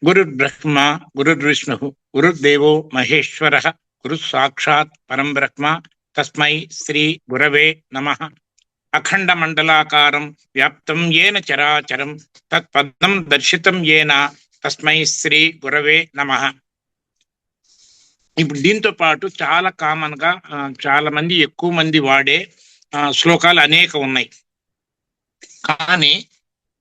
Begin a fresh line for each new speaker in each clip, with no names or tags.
గురుర్బ్రహ్మ గురుర్విష్ణు గురుర్దేవో మహేశ్వర గురు సాక్షాత్ పరం బ్రహ్మ తస్మై శ్రీ గురవే నమః. అఖండ మండలాకారం వ్యాప్తం ఏన చరాచరం తత్పదం దర్శితం ఏన తస్మై శ్రీ గురవే నమః. ఇప్పుడు దీంతో పాటు చాలా కామన్ గా చాలా మంది ఎక్కువ మంది వాడే శ్లోకాలు అనేక ఉన్నాయి. కానీ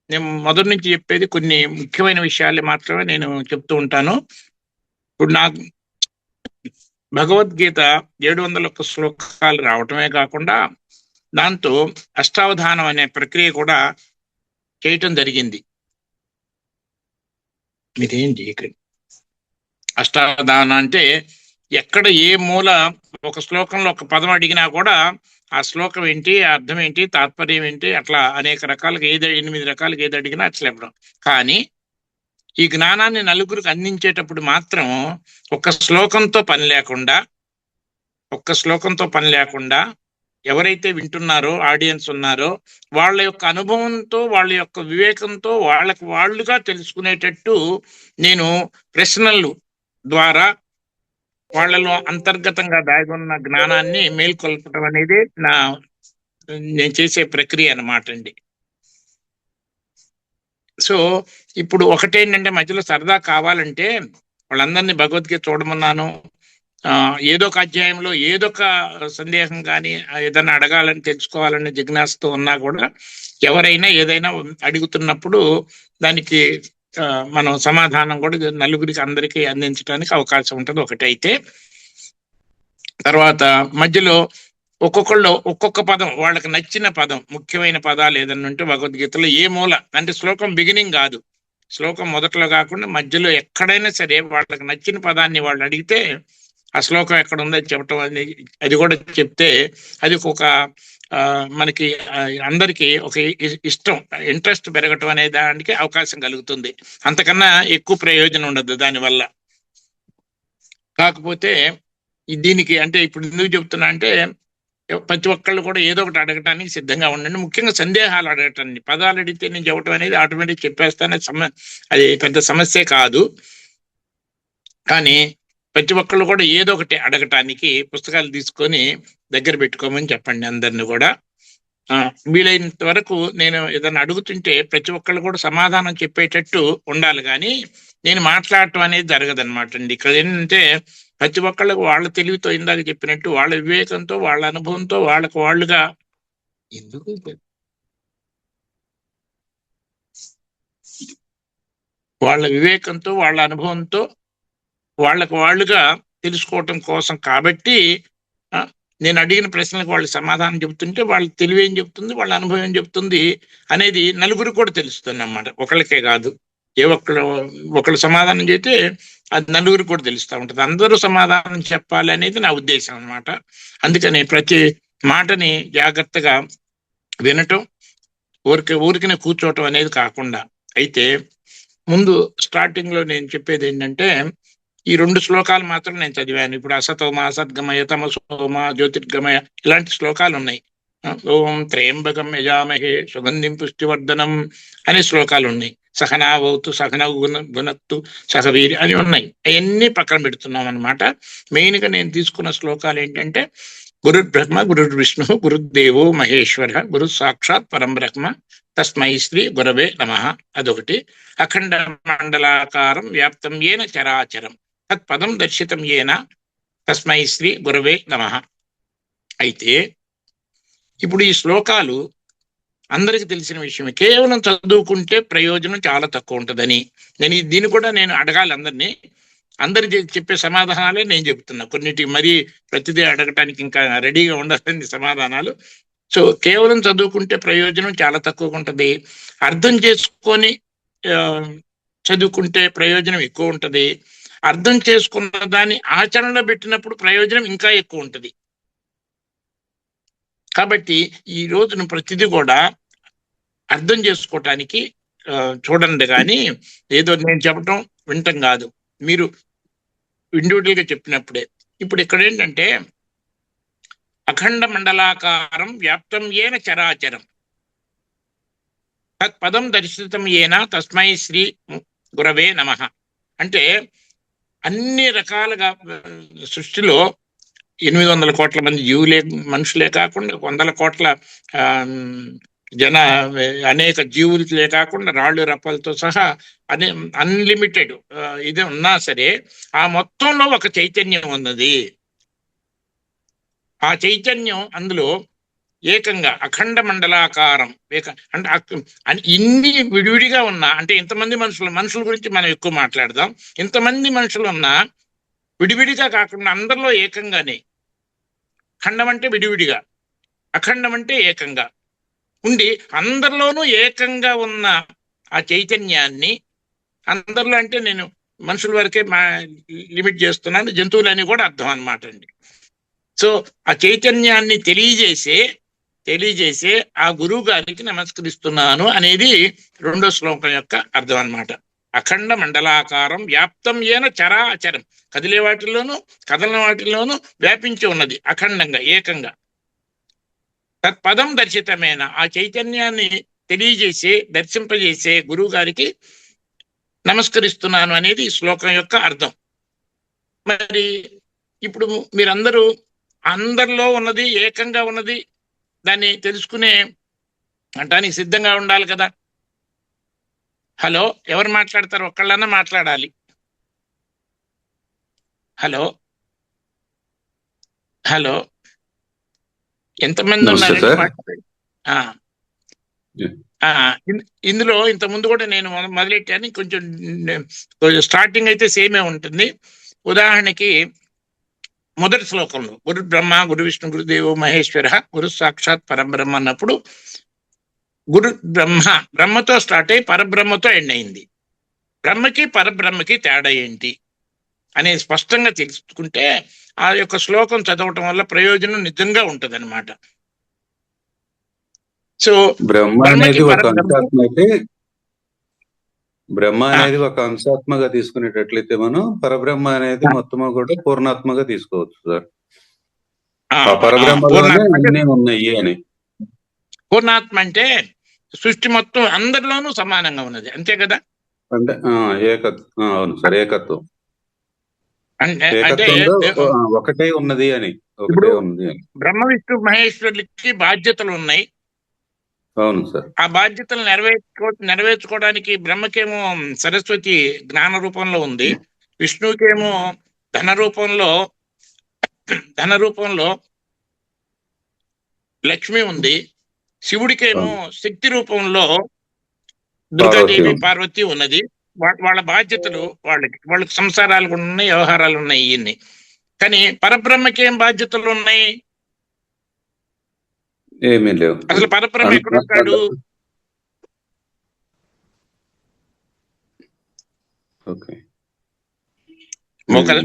నేను మొదటి నుంచి చెప్పేది కొన్ని ముఖ్యమైన విషయాలు మాత్రమే నేను చెప్తూ ఉంటాను. ఇప్పుడు నాకు భగవద్గీత 701 శ్లోకాలు రావటమే కాకుండా దాంతో అష్టావధానం అనే ప్రక్రియ కూడా చేయటం జరిగింది. మీరేం చేయకండి. అష్టావధానం అంటే ఎక్కడ ఏ మూల ఒక శ్లోకంలో ఒక పదం అడిగినా కూడా ఆ శ్లోకం ఏంటి, అర్థం ఏంటి, తాత్పర్యం ఏంటి, అట్లా అనేక రకాలుగా 8 రకాలుగా ఏది అడిగినా అట్లా చెప్పడం. కానీ ఈ జ్ఞానాన్ని నలుగురికి అందించేటప్పుడు మాత్రం ఒక్క శ్లోకంతో పని లేకుండా ఎవరైతే వింటున్నారో ఆడియన్స్ ఉన్నారో వాళ్ళ యొక్క అనుభవంతో వాళ్ళ యొక్క వివేకంతో వాళ్ళుగా తెలుసుకునేటట్టు నేను ప్రశ్నలు ద్వారా వాళ్ళలో అంతర్గతంగా దాగున్న జ్ఞానాన్ని మేల్కొల్పడం అనేది నేను చేసే ప్రక్రియ అన్నమాట అండి. సో ఇప్పుడు ఒకటేంటంటే మధ్యలో సరదా కావాలంటే వాళ్ళందరినీ భగవద్గీత చూడమన్నాను. ఏదో ఒక అధ్యాయంలో ఏదో ఒక సందేహం కానీ ఏదైనా అడగాలని తెలుసుకోవాలని జిజ్ఞాసతో ఉన్నా కూడా ఎవరైనా ఏదైనా అడుగుతున్నప్పుడు దానికి మనం సమాధానం కూడా నలుగురికి అందరికీ అందించడానికి అవకాశం ఉంటుంది. ఒకటైతే తర్వాత మధ్యలో ఒక్కొక్కళ్ళు ఒక్కొక్క పదం వాళ్ళకి నచ్చిన పదం, ముఖ్యమైన పదాలు ఏదన్నా ఉంటే భగవద్గీతలో ఏ మూల అంటే శ్లోకం బిగినింగ్ కాదు, శ్లోకం మొదట్లో కాకుండా మధ్యలో ఎక్కడైనా సరే వాళ్ళకి నచ్చిన పదాన్ని వాళ్ళు అడిగితే ఆ శ్లోకం ఎక్కడ ఉందని చెప్పటం అది కూడా చెప్తే అది ఒక మనకి అందరికీ ఒక ఇష్టం, ఇంట్రెస్ట్ పెరగటం అనే దానికి అవకాశం కలుగుతుంది. అంతకన్నా ఎక్కువ ప్రయోజనం ఉండదు దానివల్ల. కాకపోతే దీనికి అంటే ఇప్పుడు ఎందుకు చెప్తున్నా అంటే ప్రతి ఒక్కళ్ళు కూడా ఏదో ఒకటి అడగటానికి సిద్ధంగా ఉండండి. ముఖ్యంగా సందేహాలు అడగటానికి. పదాలు అడిగితే నేను చెప్పడం అనేది ఆటోమేటిక్ చెప్పేస్తానే అది పెద్ద సమస్యే కాదు. కానీ ప్రతి ఒక్కళ్ళు కూడా ఏదో ఒకటి అడగటానికి పుస్తకాలు తీసుకొని దగ్గర పెట్టుకోమని చెప్పండి అందరిని కూడా. వీలైనంత వరకు నేను ఏదైనా అడుగుతుంటే ప్రతి ఒక్కళ్ళు కూడా సమాధానం చెప్పేటట్టు ఉండాలి, కానీ నేను మాట్లాడటం అనేది జరగదన్నమాట అండి. ఇక్కడ ఏంటంటే ప్రతి ఒక్కళ్ళకు వాళ్ళ తెలివితో ఇందాక చెప్పినట్టు వాళ్ళ వివేకంతో వాళ్ళ అనుభవంతో వాళ్ళుగా వాళ్ళ వివేకంతో వాళ్ళ అనుభవంతో వాళ్ళుగా తెలుసుకోవటం కోసం. కాబట్టి నేను అడిగిన ప్రశ్నలకు వాళ్ళు సమాధానం చెబుతుంటే వాళ్ళ తెలివి ఏం చెప్తుంది, వాళ్ళ అనుభవం ఏం చెప్తుంది అనేది నలుగురు కూడా తెలుస్తుంది అన్నమాట. ఒకళ్ళకే కాదు, ఒకళ్ళు సమాధానం చేస్తే అది నలుగురు కూడా తెలుస్తూ ఉంటుంది. అందరూ సమాధానం చెప్పాలి అనేది నా ఉద్దేశం అన్నమాట. అందుకని ప్రతి మాటని జాగ్రత్తగా వినటం, ఊరికనే కూర్చోవటం అనేది కాకుండా. అయితే ముందు స్టార్టింగ్ లో నేను చెప్పేది ఏంటంటే ఈ 2 శ్లోకాలు మాత్రం నేను చదివాను. ఇప్పుడు అసతోమ అసద్గమయ తమసోమ జ్యోతిర్గమయ ఇలాంటి శ్లోకాలు ఉన్నాయి. ఓం త్రయంబకం యజామహే సుగంధిం పుష్టివర్ధనం అనే శ్లోకాలు ఉన్నాయి. సహనావతు సహనౌ గుణత్తు సహవీరి అని ఉన్నాయి. అవన్నీ పక్కన పెడుతున్నాం అనమాట. మెయిన్ గా నేను తీసుకున్న శ్లోకాలు ఏంటంటే గురుర్బ్రహ్మ గురుర్విష్ణు గురుర్దేవో మహేశ్వర గురు సాక్షాత్ పరం బ్రహ్మ తస్మై శ్రీ గురవే నమః అదొకటి. అఖండ మండలాకారం వ్యాప్తం ఏన చరాచరం తత్పదం దర్శితం ఏన తస్మై శ్రీ గురవే నమః. అయితే ఇప్పుడు ఈ శ్లోకాలు అందరికి తెలిసిన విషయమే. కేవలం చదువుకుంటే ప్రయోజనం చాలా తక్కువ ఉంటుందని దీన్ని కూడా నేను అడగాలి అందరినీ. అందరు చెప్పే సమాధానాలే నేను చెప్తున్నా. కొన్నిటికి మరీ ప్రతిదీ అడగటానికి ఇంకా రెడీగా ఉండాలని సమాధానాలు. సో కేవలం చదువుకుంటే ప్రయోజనం చాలా తక్కువగా ఉంటుంది. అర్థం చేసుకొని చదువుకుంటే ప్రయోజనం ఎక్కువ ఉంటుంది. అర్థం చేసుకున్న దాన్ని ఆచరణలో పెట్టినప్పుడు ప్రయోజనం ఇంకా ఎక్కువ ఉంటుంది. కాబట్టి ఈ రోజున ప్రతిదీ కూడా అర్థం చేసుకోవటానికి చూడండి, కానీ ఏదో నేను చెప్పటం వింటం కాదు, మీరు ఇండివిజువల్ గా చెప్పినప్పుడే. ఇప్పుడు ఇక్కడ ఏంటంటే అఖండ మండలాకారం వ్యాప్తం ఏన చరాచరం తత్పదం దర్శితం ఏన తస్మై శ్రీ గురవే నమః. అంటే అన్ని రకాలుగా సృష్టిలో 800 కోట్ల మంది మనుషులే కాకుండా 100 కోట్ల ఆ, జన అనేక జీవులే కాకుండా రాళ్ళు రప్పలతో సహా అన్లిమిటెడ్ ఇది ఉన్నా సరే ఆ మొత్తంలో ఒక చైతన్యం ఉన్నది. ఆ చైతన్యం అందులో ఏకంగా అఖండ మండలాకారం అంటే ఇన్ని విడివిడిగా ఉన్నా, అంటే ఇంతమంది మనుషుల గురించి మనం ఎక్కువ మాట్లాడదాం. ఇంతమంది మనుషులు ఉన్నా విడివిడిగా కాకుండా అందరిలో ఏకంగానే, ఖండం అంటే విడివిడిగా, అఖండం అంటే ఏకంగా ఉండి అందరిలోనూ ఏకంగా ఉన్న ఆ చైతన్యాన్ని, అందరిలో అంటే నేను మనుషుల వరకే లిమిట్ చేస్తున్నాను, జంతువులని కూడా అర్థం అన్నమాట అండి. సో ఆ చైతన్యాన్ని తెలియజేసే ఆ గురువు గారికి నమస్కరిస్తున్నాను అనేది 2వ శ్లోకం యొక్క అర్థం అన్నమాట. అఖండ మండలాకారం వ్యాప్తం ఏన చరాచరం, కదిలే వాటిల్లోనూ కదలని వాటిల్లోనూ వ్యాపించి ఉన్నది అఖండంగా ఏకంగా. తత్పదం దర్శితమైన ఆ చైతన్యాన్ని దర్శింపజేసే గురువు గారికి నమస్కరిస్తున్నాను అనేది ఈ శ్లోకం యొక్క అర్థం. మరి ఇప్పుడు మీరందరూ అందరిలో ఉన్నది ఏకంగా ఉన్నది దాన్ని తెలుసుకునే అంటానికి సిద్ధంగా ఉండాలి కదా. హలో, ఎవరు మాట్లాడతారు? ఒక్కళ్ళన్నా మాట్లాడాలి. హలో హలో, ఎంతమంది ఉన్నారండి? ఇందులో ఇంత ముందు కూడా నేను మొదలెట్టాను, కొంచెం స్టార్టింగ్ అయితే సేమే ఉంటుంది. ఉదాహరణకి మొదటి శ్లోకంలో గురు బ్రహ్మ గురు విష్ణు గురుదేవో మహేశ్వర గురు సాక్షాత్ పరబ్రహ్మ అన్నప్పుడు గురు బ్రహ్మతో స్టార్ట్ అయ్యి పరబ్రహ్మతో ఎండ్ అయింది. బ్రహ్మకి పరబ్రహ్మకి తేడా ఏంటి అనేది స్పష్టంగా తెలుసుకుంటే ఆ యొక్క శ్లోకం చదవటం వల్ల ప్రయోజనం నిజంగా ఉంటది అనమాట. సో
బ్రహ్మ అనేది ఒక అంశాత్మగా తీసుకునేటట్లయితే మనం పరబ్రహ్మ అనేది మొత్తము కూడా పూర్ణాత్మగా తీసుకోవచ్చు సార్. పరబ్రహ్మలోనే అన్నీ ఉన్నాయి అని.
పూర్ణాత్మ అంటే సృష్టి మొత్తం అందరిలోనూ సమానంగా ఉన్నది, అంతే కదా?
అంటే అవును సార్, ఏకత్వం.
అంటే
ఒకటే ఉన్నది అని.
బ్రహ్మ విష్ణు మహేశ్వరులకి బాధ్యతలు ఉన్నాయి.
అవును సార్.
ఆ బాధ్యతలు నెరవేర్చుకోవడానికి బ్రహ్మకేమో సరస్వతి జ్ఞాన రూపంలో ఉంది, విష్ణువుకేమో ధన రూపంలో లక్ష్మి ఉంది, శివుడికేమో శక్తి రూపంలో దుర్గాదేవి పార్వతి ఉన్నది. వాళ్ళ బాధ్యతలు వాళ్ళకి సంసారాలు కూడా ఉన్నాయి, వ్యవహారాలు ఉన్నాయి ఇవన్నీ. కానీ పరబ్రహ్మకి ఏం బాధ్యతలు ఉన్నాయి?
ఏమీ లేవు.
అసలు పరబ్రహ్మ ఎక్కడ ఉంటాడు?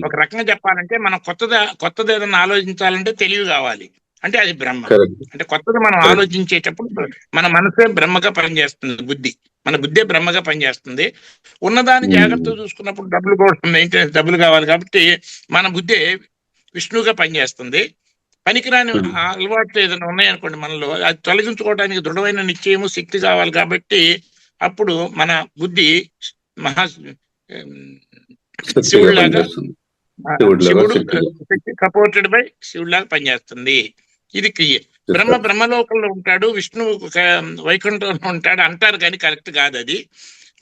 ఒక రకంగా చెప్పాలంటే మనం కొత్తది ఏదన్నా ఆలోచించాలంటే తెలివి కావాలి, అంటే అది బ్రహ్మ. అంటే కొత్తది మనం ఆలోచించేటప్పుడు మన మనసే బ్రహ్మగా పనిచేస్తుంది, మన బుద్ధే బ్రహ్మగా పనిచేస్తుంది. ఉన్నదాన్ని జాగ్రత్తగా చూసుకున్నప్పుడు డబ్బులు కూడా మెయింటెనెన్స్ డబ్బులు కావాలి కాబట్టి మన బుద్ధే విష్ణువుగా పనిచేస్తుంది. పనికిరాని అలవాట్లు ఏదైనా ఉన్నాయనుకోండి మనలో, అది తొలగించుకోవడానికి దృఢమైన నిశ్చయము శక్తి కావాలి కాబట్టి అప్పుడు మన బుద్ధి శివుడిలాగా, శివుడు సపోర్టెడ్ బై శివుడిలాగా పనిచేస్తుంది. ఇది క్రియ. బ్రహ్మలోకంలో ఉంటాడు, విష్ణువు వైకుంఠంలో ఉంటాడు అంటారు కానీ కరెక్ట్ కాదు అది.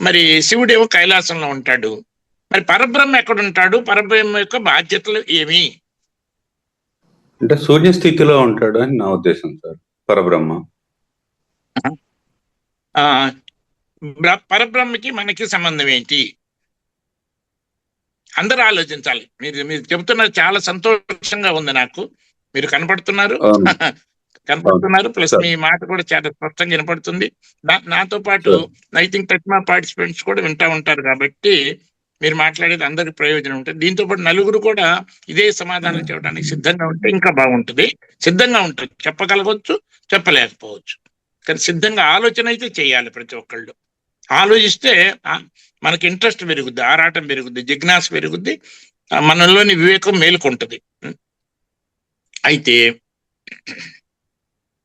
మరి శివుడేమో కైలాసంలో ఉంటాడు. మరి పరబ్రహ్మ ఎక్కడ ఉంటాడు? పరబ్రహ్మ యొక్క బాధ్యతలు ఏమి?
అంటే శూన్య స్థితిలో ఉంటాడు అని నా ఉద్దేశం సార్. పరబ్రహ్మ
పరబ్రహ్మకి మనకి సంబంధం ఏంటి? అందరూ ఆలోచించాలి. మీరు చెబుతున్నది చాలా సంతోషంగా ఉంది నాకు. మీరు కనపడుతున్నారు ప్లస్ మీ మాట కూడా చాలా స్పష్టంగా వినపడుతుంది. నాతో పాటు ఐ థింక్ టెక్మా పార్టిసిపెంట్స్ కూడా వింటా ఉంటారు కాబట్టి మీరు మాట్లాడేది అందరికి ప్రయోజనం ఉంటుంది. దీంతో పాటు నలుగురు కూడా ఇదే సమాధానం చెప్పడానికి సిద్ధంగా ఉంటే ఇంకా బాగుంటుంది. సిద్ధంగా ఉంటుంది, చెప్పగలగవచ్చు, చెప్పలేకపోవచ్చు, కానీ సిద్ధంగా ఆలోచన అయితే చేయాలి. ప్రతి ఒక్కళ్ళు ఆలోచిస్తే మనకి ఇంట్రెస్ట్ పెరుగుద్ది, ఆరాటం పెరుగుద్ది, జిజ్ఞాస పెరుగుద్ది, మనలోని వివేకం మేలుకుంటుంది. అయితే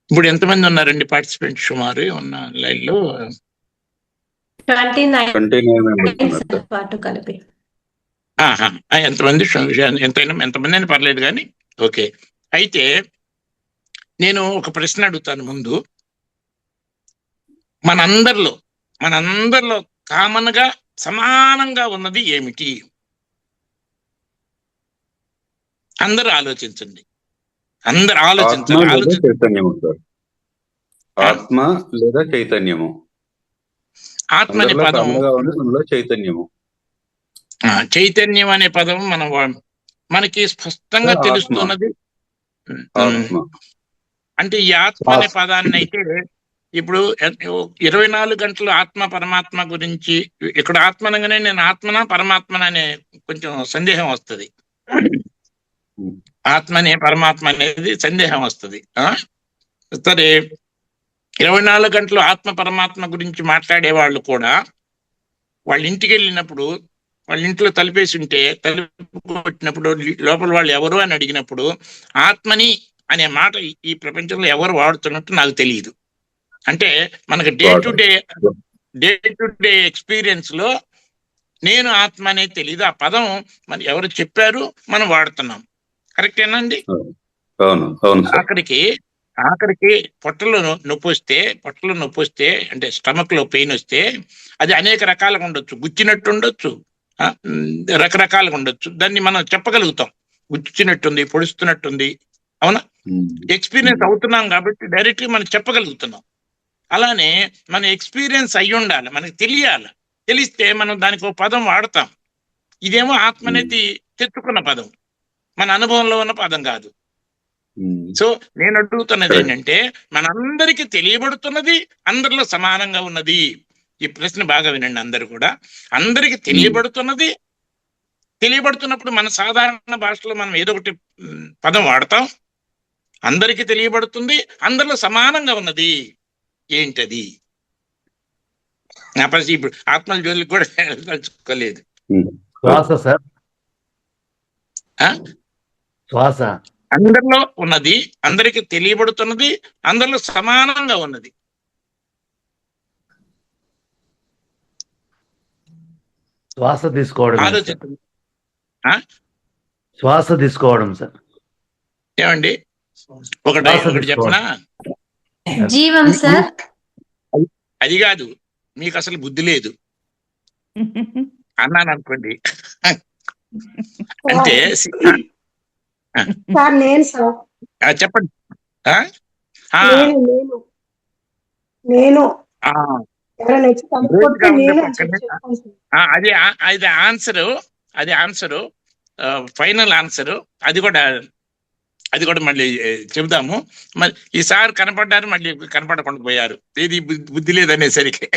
ఇప్పుడు ఎంతమంది ఉన్నారండి పార్టిసిపెంట్స్? సుమారు ఉన్న లైన్ లో
29 కలిపి
ఎంతమంది ఎంతమంది అని పర్లేదు కానీ ఓకే. అయితే నేను ఒక ప్రశ్న అడుగుతాను ముందు. మనందరిలో కామన్ గా సమానంగా ఉన్నది ఏమిటి? అందరూ ఆలోచించండి. అందరు ఆలోచించండి.
చైతన్యము సార్. ఆత్మ లేదా చైతన్యము.
ఆత్మ అనే పదం,
చైతన్యము,
చైతన్యం అనే పదం మనకి స్పష్టంగా తెలుస్తున్నది. అంటే ఈ ఆత్మ అనే పదాన్ని అయితే ఇప్పుడు 24 గంటలు ఆత్మ పరమాత్మ గురించి, ఇక్కడ ఆత్మ అనగానే నేను ఆత్మనా పరమాత్మన అనే కొంచెం సందేహం వస్తుంది. ఆత్మనే పరమాత్మ అనేది సందేహం వస్తుంది. సరే, 24 గంటలు ఆత్మ పరమాత్మ గురించి మాట్లాడే వాళ్ళు కూడా వాళ్ళ ఇంటికి వెళ్ళినప్పుడు, వాళ్ళ ఇంట్లో తలుపేసి ఉంటే తలుపు కొట్టినప్పుడు లోపల వాళ్ళు ఎవరు అని అడిగినప్పుడు ఆత్మని అనే మాట ఈ ప్రపంచంలో ఎవరు వాడుతున్నట్టు నాకు తెలియదు. అంటే మనకు డే టు డే ఎక్స్పీరియన్స్ లో నేను ఆత్మ అనేది తెలియదు. ఆ పదం మరి ఎవరు చెప్పారు, మనం వాడుతున్నాం. కరెక్టేనండి? ఆఖరికి పొట్టలో నొప్పి వస్తే అంటే స్టమక్ లో పెయిన్ వస్తే అది అనేక రకాలుగా ఉండొచ్చు. గుచ్చినట్టు ఉండొచ్చు, రకరకాలుగా ఉండొచ్చు. దాన్ని మనం చెప్పగలుగుతాం, గుచ్చినట్టుంది, పొడుస్తున్నట్టుంది. అవునా? ఎక్స్పీరియన్స్ అవుతున్నాం కాబట్టి డైరెక్ట్గా మనం చెప్పగలుగుతున్నాం. అలానే మన ఎక్స్పీరియన్స్ అయ్యి ఉండాలి, మనకి తెలియాలి. తెలిస్తే మనం దానికి ఒక పదం వాడతాం. ఇదేమో ఆత్మ అనేది తెచ్చుకున్న పదం, మన అనుభవంలో ఉన్న పదం కాదు. సో నేను అడుగుతున్నది ఏంటంటే, మనందరికీ తెలియబడుతున్నది అందరిలో సమానంగా ఉన్నది. ఈ ప్రశ్న బాగా వినండి అందరు కూడా. అందరికీ తెలియబడుతున్నప్పుడు మన సాధారణ భాషలో మనం ఏదో ఒకటి పదం వాడతాం. అందరికీ తెలియబడుతుంది, అందరిలో సమానంగా ఉన్నది. ఏంటది? నా పరిస్థితి ఇప్పుడు ఆత్మల జోలికి కూడా తలుచుకోలేదు.
శ్వాస
అందరిలో ఉన్నది, అందరికీ తెలియబడుతున్నది, అందరిలో సమానంగా ఉన్నది.
శ్వాస తీసుకోవడం.
ఆలోచించండి.
శ్వాస తీసుకోవడం సార్.
ఏమండి, ఒకటి చెప్పనా?
జీవం సార్.
అది కాదు, మీకు అసలు బుద్ధి లేదు అన్నాను అనుకోండి. అంటే చెప్పండి. అది ఆన్సరు, ఫైనల్ ఆన్సరు. అది కూడా మళ్ళీ చెబుదాము. మరి ఈసారి కనపడ్డారు, మళ్ళీ కనపడకుండా పోయారు. ఏది బుద్ధి లేదనేసరికి.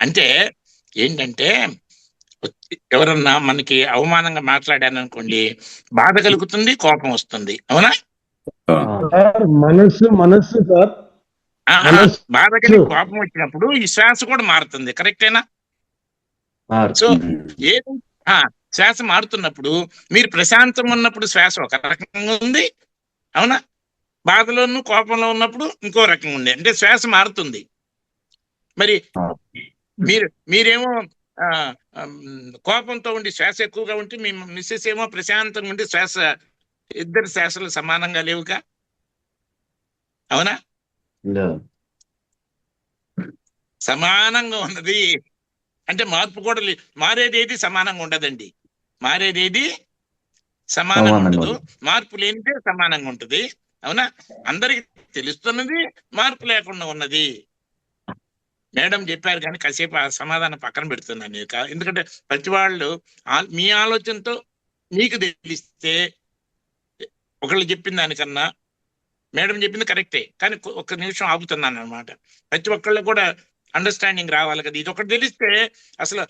అంటే ఏంటంటే, ఎవరన్నా మనకి అవమానంగా మాట్లాడారనుకోండి, బాధ కలుగుతుంది, కోపం వస్తుంది. అవునా?
మనస్సు సార్,
బాధ కలిగి కోపం వచ్చినప్పుడు ఈ శ్వాస కూడా మారుతుంది. కరెక్టేనా? సో ఏది శ్వాస మారుతున్నప్పుడు, మీరు ప్రశాంతంగా ఉన్నప్పుడు శ్వాస ఒక రకంగా ఉంది. అవునా? బాధలోను కోపంలో ఉన్నప్పుడు ఇంకో రకంగా ఉంది. అంటే శ్వాస మారుతుంది. మరి మీరేమో కోపంతో ఉండి శ్వాస ఎక్కువగా ఉంటే, మీ మిస్సెస్ ఏమో ప్రశాంతంగా ఉండి శ్వాస, ఇద్దరు శ్వాసలు సమానంగా లేవుగా. అవునా? సమానంగా ఉన్నది అంటే మార్పు కూడా మారేది ఏది సమానంగా ఉండదండి. మారేది ఏది సమానంగా ఉండదు. మార్పు లేనిదే సమానంగా ఉంటుంది. అవునా? అందరికి తెలుస్తున్నది, మార్పు లేకుండా ఉన్నది. మేడం చెప్పారు కానీ కాసేపు ఆ సమాధానం పక్కన పెడుతున్నాను. ఎందుకంటే ప్రతి వాళ్ళు మీ ఆలోచనతో మీకు తెలిస్తే, ఒకళ్ళు చెప్పిన దానికన్నా మేడం చెప్పింది కరెక్టే, కానీ ఒక్క నిమిషం ఆపుతున్నాను అనమాట. ప్రతి ఒక్కళ్ళు కూడా అండర్స్టాండింగ్ రావాలి కదా. ఇది ఒకటి తెలిస్తే, అసలు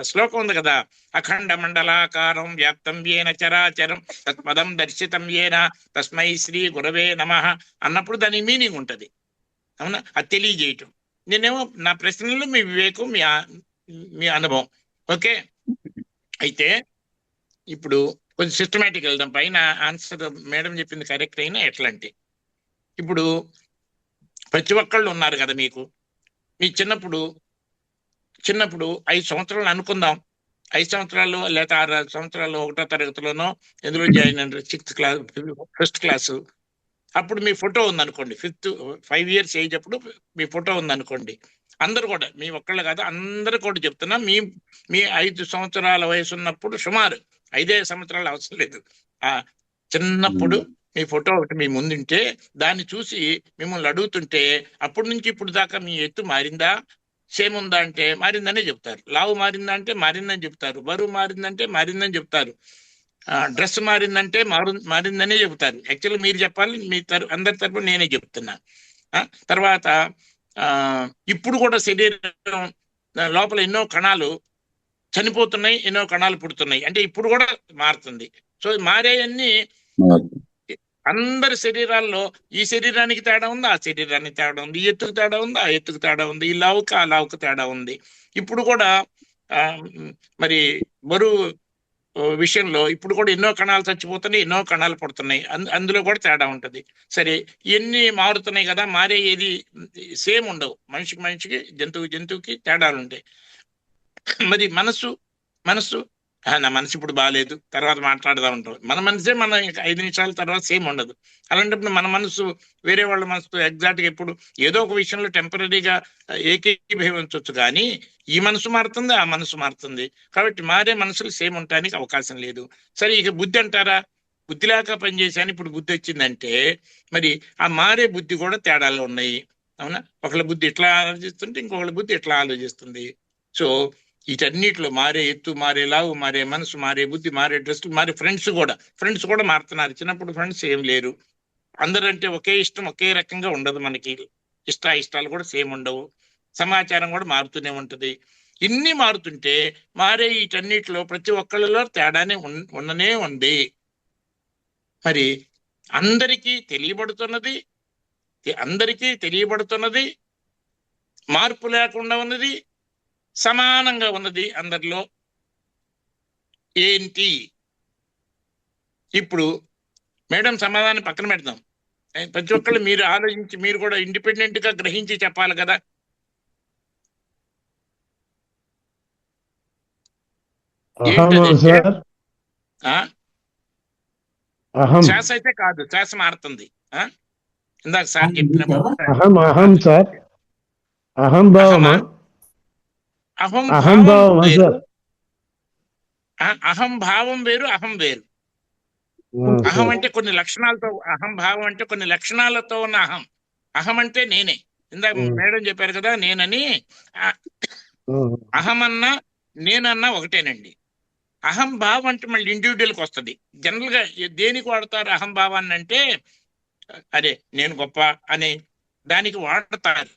శ్లోకం ఉంది కదా, అఖండ మండలాకారం వ్యాప్తం ఏన చరాచరం తత్పదం దర్శితం ఏన తస్మై శ్రీ గురవే నమః అన్నప్పుడు దాని మీనింగ్ ఉంటుంది. అవునా? అది తెలియజేయటం. నేనేమో నా ప్రశ్నలు మీ వివేకం, మీ అనుభవం. ఓకే, అయితే ఇప్పుడు కొంచెం సిస్టమేటిక్ వెళ్దాం. పైన ఆన్సర్ మేడం చెప్పింది కరెక్ట్ అయినా ఎట్లా అంటే, ఇప్పుడు ప్రతి ఒక్కళ్ళు ఉన్నారు కదా, మీకు మీ చిన్నప్పుడు చిన్నప్పుడు 5 సంవత్సరాలు అనుకుందాం, 5 సంవత్సరాలు లేదా 6 సంవత్సరాలు 1వ తరగతిలోనో ఎందులో జాయిన్ అయినారు, 6th క్లాస్ 1st క్లాసు. అప్పుడు మీ ఫోటో ఉందనుకోండి, 5 years ఏజ్ అప్పుడు మీ ఫోటో ఉందనుకోండి. అందరు కూడా, మీ ఒక్కళ్ళు కాదు, అందరు కూడా చెప్తున్నా, మీ 5 సంవత్సరాల వయసు ఉన్నప్పుడు, సుమారు 5 సంవత్సరాలు అవసరం లేదు, ఆ చిన్నప్పుడు మీ ఫోటో ఒకటి మీ ముందుంటే దాన్ని చూసి మిమ్మల్ని అడుగుతుంటే అప్పటి నుంచి ఇప్పుడు దాకా మీ ఎత్తు మారిందా, సేమ్ ఉందా అంటే మారిందనే చెప్తారు. లావు మారిందా అంటే మారిందని చెప్తారు. బరువు మారిందంటే మారిందని చెప్తారు. డ్రెస్ మారిందంటే మారిందనే చెబుతారు. యాక్చువల్లీ మీరు చెప్పాలి, మీ అందరి తరపున నేనే చెప్తున్నా. తర్వాత ఇప్పుడు కూడా శరీరం లోపల ఎన్నో కణాలు చనిపోతున్నాయి, ఎన్నో కణాలు పుడుతున్నాయి, అంటే ఇప్పుడు కూడా మారుతుంది. సో మారేయన్నీ అందరి శరీరాల్లో, ఈ శరీరానికి తేడా ఉంది, ఆ శరీరానికి తేడా ఉంది, ఈ ఎత్తుకు తేడా ఉంది, ఆ ఎత్తుకు తేడా ఉంది, ఈ లావుకు ఆ లావుకు తేడా ఉంది. ఇప్పుడు కూడా మరి బరువు విషయంలో ఇప్పుడు కూడా ఎన్నో కణాలు చచ్చిపోతున్నాయి, ఎన్నో కణాలు పుడుతున్నాయి, అందులో కూడా తేడా ఉంటుంది. సరే, ఇవన్నీ మారుతున్నాయి కదా, మారే ఏది సేమ్ ఉండవు. మనిషికి జంతువుకి తేడాలు ఉంటాయి. మరి మనసు నా మనసు ఇప్పుడు బాగాలేదు, తర్వాత మాట్లాడదా ఉంటాం. మన మనసే మన 5 నిమిషాల తర్వాత సేమ్ ఉండదు. అలాంటప్పుడు మన మనసు వేరే వాళ్ళ మనసుతో ఎగ్జాక్ట్గా ఎప్పుడు ఏదో ఒక విషయంలో టెంపరీగా ఏకీభవించవచ్చు, కానీ ఈ మనసు మారుతుంది, ఆ మనసు మారుతుంది. కాబట్టి మారే మనసులు సేమ్ ఉండడానికి అవకాశం లేదు. సరే, ఇక బుద్ధి అంటారా, బుద్ధి లేక పనిచేశాను, ఇప్పుడు బుద్ధి వచ్చిందంటే మరి ఆ మారే బుద్ధి కూడా తేడాలు ఉన్నాయి. అవునా? ఒకళ్ళ బుద్ధి ఇట్లా ఆలోచిస్తుంటే ఇంకొకళ్ళ బుద్ధి ఇట్లా ఆలోచిస్తుంది. సో వీటన్నిటిలో మారే ఎత్తు, మారే లావు, మారే మనసు, మారే బుద్ధి, మారే డ్రెస్సులు, మారే ఫ్రెండ్స్ కూడా మారుతున్నారు. చిన్నప్పుడు ఫ్రెండ్స్ ఏం లేరు. అందరంటే ఒకే ఇష్టం, ఒకే రకంగా ఉండదు. మనకి ఇష్టాలు కూడా సేమ్ ఉండవు. సమాచారం కూడా మారుతూనే ఉంటది. ఇన్ని మారుతుంటే మారే వీటన్నిటిలో ప్రతి ఒక్కళ్ళలో తేడానే ఉండనే ఉంది. మరి అందరికీ తెలియబడుతున్నది, మార్పు లేకుండా ఉన్నది, సమానంగా ఉన్నది అందరిలో ఏంటి? ఇప్పుడు మేడం సమాధానం పక్కన పెడదాం. ప్రతి ఒక్కళ్ళు మీరు ఆలోచించి, మీరు కూడా ఇండిపెండెంట్ గా గ్రహించి చెప్పాలి కదా. శ్వాస అయితే కాదు, శ్వాస మారుతుంది. ఇందాక సార్ చెప్పినప్పుడు అహంభావం వేరు, అహం వేరు. అహం అంటే కొన్ని లక్షణాలతో, అహంభావం అంటే కొన్ని లక్షణాలతో ఉన్న అహం. అహం అంటే నేనే. ఇందాక మేడం చెప్పారు కదా నేనని. అహమన్నా నేనన్నా ఒకటేనండి. అహంభావం అంటే మళ్ళీ ఇండివిజువల్కి వస్తుంది. జనరల్ గా దేనికి వాడతారు అహంభావాన్ని అంటే, అరే నేను గొప్ప అనే దానికి వాడతారు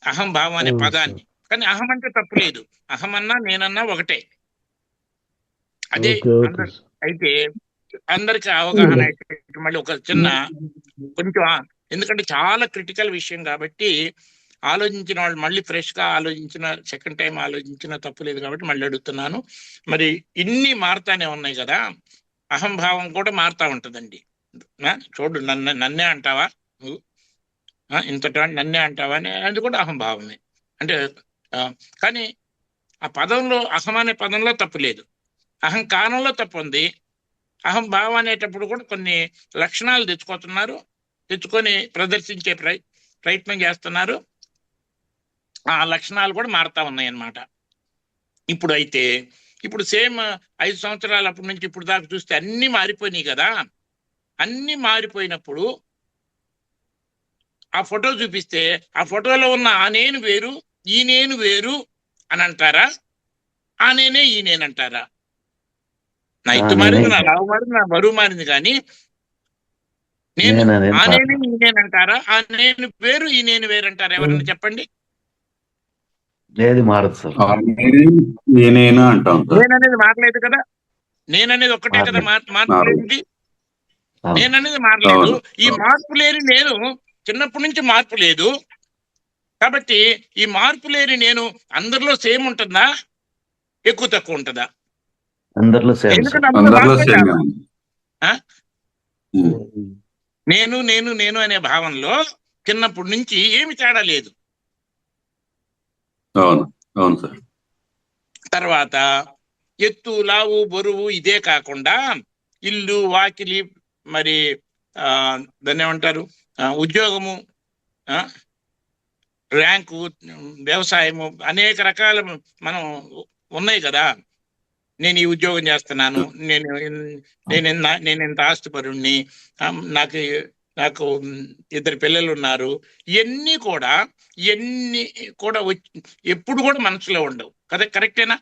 అహంభావం అనే పదాన్ని. కానీ అహం అంటే తప్పు లేదు. అహమన్నా నేనన్నా ఒకటే. అదే అయితే అందరికి అవగాహన మళ్ళీ ఒక చిన్న కొంచెం, ఎందుకంటే చాలా క్రిటికల్ విషయం కాబట్టి ఆలోచించిన వాళ్ళు మళ్ళీ ఫ్రెష్ గా ఆలోచించిన, సెకండ్ టైం ఆలోచించిన తప్పులేదు కాబట్టి మళ్ళీ అడుగుతున్నాను. మరి ఇన్ని మారుతానే ఉన్నాయి కదా, అహంభావం కూడా మారుతా ఉంటదండి. చూడు, నన్నే అంటావా నువ్వు, ఇంతటి నన్నే అంటావా అని, అది కూడా అహంభావమే. అంటే కానీ ఆ పదంలో, అహం అనే పదంలో తప్పు లేదు, అహంకారంలో తప్పు ఉంది. అహంభావం అనేటప్పుడు కూడా కొన్ని లక్షణాలు తెచ్చుకొని ప్రదర్శించే ప్రయత్నం చేస్తున్నారు. ఆ లక్షణాలు కూడా మారుతా ఉన్నాయి అన్నమాట. ఇప్పుడు సేమ్ 5 సంవత్సరాలు అప్పటి నుంచి ఇప్పుడు దాకా చూస్తే అన్ని మారిపోయినాయి కదా. అన్ని మారిపోయినప్పుడు ఆ ఫోటో చూపిస్తే ఆ ఫోటోలో ఉన్న ఆ నేను వేరు, ఈ నేను వేరు అని అంటారా? ఆ నేనే ఈ నేనంటారా? నా ఎత్తు మారింది, నా లావు మారింది, నా బరువు మారింది, కానీ నేను ఆ నేనే ఈ నేనంటారా? ఆ నేను వేరు, ఈ నేను వేరంటారా? ఎవరన్నా చెప్పండి.
ఏది మారదు సార్.
నేననేది మారలేదు కదా. నేననేది ఒక్కటే కదా మార్పు లేనిది. నేననేది మారలేదు. ఈ మార్పు లేని నేను చిన్నప్పటి నుంచి మార్పు లేదు కాబట్టి ఈ మార్పు లేని నేను అందరిలో సేమ్ ఉంటుందా, ఎక్కువ తక్కువ ఉంటుందా?
అందరిలో సేమ్.
నేను నేను నేను అనే భావంలో చిన్నప్పటి నుంచి ఏమి తేడా లేదు.
అవును అవును సార్.
తర్వాత ఎత్తు లావు బరువు ఇదే కాకుండా ఇల్లు వాకిలి, మరి దాన్ని ఏమంటారు, ఉద్యోగము, ఆ, ర్యాంకు, వ్యవసాయము, అనేక రకాల మనం ఉన్నాయి కదా. నేను ఈ ఉద్యోగం చేస్తున్నాను, నేను ఇంత ఆస్తిపరుణ్ణి, ఆ, నాకు నాకు ఇద్దరు పిల్లలు ఉన్నారు. ఇవన్నీ కూడా ఎప్పుడు కూడా మనసులో ఉండవు కదా. కరెక్టేనా?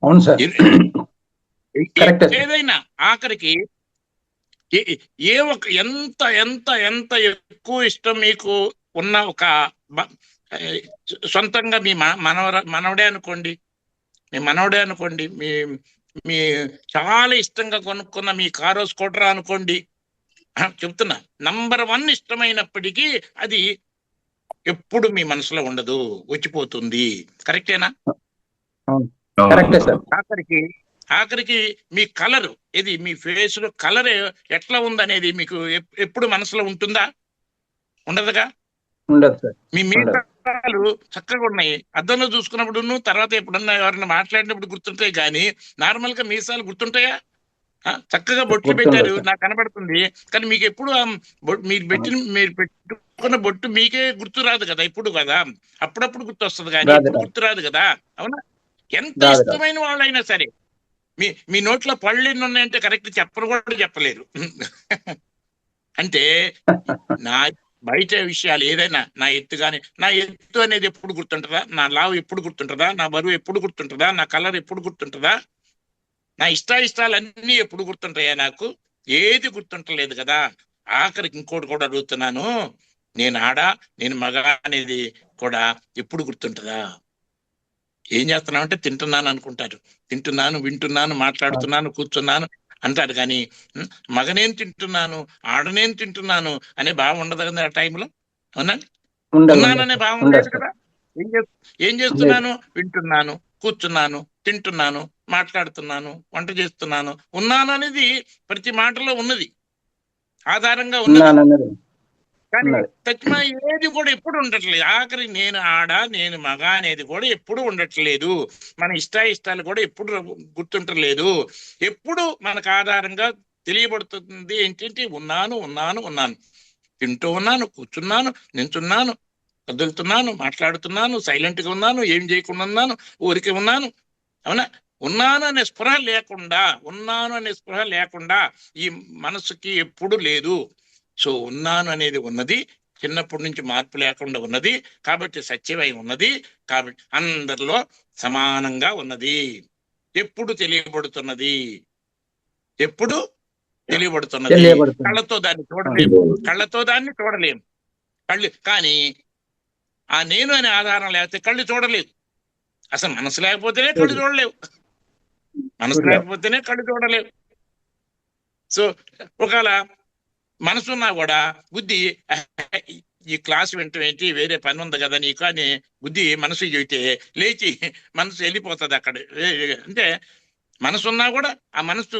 అవును సార్, కరెక్టే సార్.
ఏదైనా ఆఖరికి ఏ ఒక ఎంత ఎంత ఎంత ఎక్కువ ఇష్టం మీకు ఉన్న ఒక సొంతంగా మీ మనవడే అనుకోండి, మీ మీ చాలా ఇష్టంగా కొనుక్కున్న మీ కారో స్కూటరా అనుకోండి, చెప్తున్నా, నంబర్ 1 ఇష్టమైనప్పటికీ అది ఎప్పుడు మీ మనసులో ఉండదు, వచ్చిపోతుంది. కరెక్టేనా?
కరెక్టే సార్.
ఆఖరికి మీ కలర్, ఇది మీ ఫేస్ లో కలర్ ఎట్లా ఉందనేది మీకు ఎప్పుడు మనసులో ఉంటుందా? ఉండదుగా.
ఉండదు సార్.
మీ మీసాలు చక్కగా ఉన్నాయి, అద్దంలో చూసుకున్నప్పుడు, తర్వాత ఎప్పుడన్నా ఎవరైనా మాట్లాడినప్పుడు గుర్తుంటాయి, కానీ నార్మల్ గా మీసాలు గుర్తుంటాయా? చక్కగా బొట్లు పెట్టారు, నాకు కనబడుతుంది, కానీ మీకు ఎప్పుడు మీరు పెట్టుకున్న బొట్టు మీకే గుర్తు రాదు కదా. ఇప్పుడు కదా, అప్పుడప్పుడు గుర్తు వస్తుంది, కానీ ఎప్పుడు గుర్తు రాదు కదా. అవునా? ఎంత ఇష్టమైన వాళ్ళైనా సరే మీ నోట్లో పళ్ళు ఎన్ని ఉన్నాయంటే కరెక్ట్ చెప్పరు కూడా చెప్పలేరు. అంటే నా బయట విషయాలు ఏదైనా, నా ఎత్తు అనేది ఎప్పుడు గుర్తుంటుందా? నా లావు ఎప్పుడు గుర్తుంటుందా? నా బరువు ఎప్పుడు గుర్తుంటుందా? నా కలర్ ఎప్పుడు గుర్తుంటుందా? నా ఇష్టాలన్నీ ఎప్పుడు గుర్తుంటాయా? నాకు ఏది గుర్తుంటలేదు కదా. ఆఖరికి ఇంకోటి కూడా అడుగుతున్నాను, నేను నేను మగ అనేది కూడా ఎప్పుడు గుర్తుంటుందా? ఏం చేస్తున్నావు అంటే తింటున్నాను అనుకుంటారు. తింటున్నాను, వింటున్నాను, మాట్లాడుతున్నాను, కూర్చున్నాను అంటారు, కానీ మగనేం తింటున్నాను, ఆడనేం తింటున్నాను అనే భావం ఉండదు కదా ఆ టైంలో. అవునా? ఉన్నాననే భావం లేదు కదా. ఏం చేస్తున్నాను? వింటున్నాను, కూర్చున్నాను, తింటున్నాను, మాట్లాడుతున్నాను, వంట చేస్తున్నాను. ఉన్నాను అనేది ప్రతి మాటలో ఉన్నది, ఆధారంగా ఉన్నది, కానీ తచ్చిమా ఏది కూడా ఎప్పుడు ఉండట్లేదు. ఆఖరి నేను నేను మగ అనేది కూడా ఎప్పుడు ఉండట్లేదు. మన ఇష్టాలు కూడా ఎప్పుడు గుర్తుంటలేదు. ఎప్పుడు మనకు ఆధారంగా తెలియబడుతుంది ఏంటంటే ఉన్నాను, తింటూ ఉన్నాను, కూర్చున్నాను, నించున్నాను, కదులుతున్నాను, మాట్లాడుతున్నాను, సైలెంట్ గా ఉన్నాను, ఏం చేయకుండా ఉన్నాను, ఊరికే ఉన్నాను. అవునా? ఉన్నాను అనే స్పృహ లేకుండా ఈ మనసుకి ఎప్పుడు లేదు. సో ఉన్నాను అనేది ఉన్నది, చిన్నప్పటి నుంచి మార్పు లేకుండా ఉన్నది, కాబట్టి సత్యమై ఉన్నది, కాబట్టి అందరిలో సమానంగా ఉన్నది, ఎప్పుడు తెలియబడుతున్నది. కళ్ళతో దాన్ని చూడలేము. కళ్ళు కానీ ఆ నేను అనే ఆధారం లేకపోతే కళ్ళు చూడలేదు. అసలు మనసు లేకపోతేనే కళ్ళు చూడలేవు. సో ఒకవేళ మనసున్నా కూడా బుద్ధి ఈ క్లాస్ వింటం ఏంటి, వేరే పని ఉంది కదా నీకు అని బుద్ధి మనసు చెబితే లేచి మనసు వెళ్ళిపోతుంది అక్కడ. అంటే మనసున్నా కూడా ఆ మనసు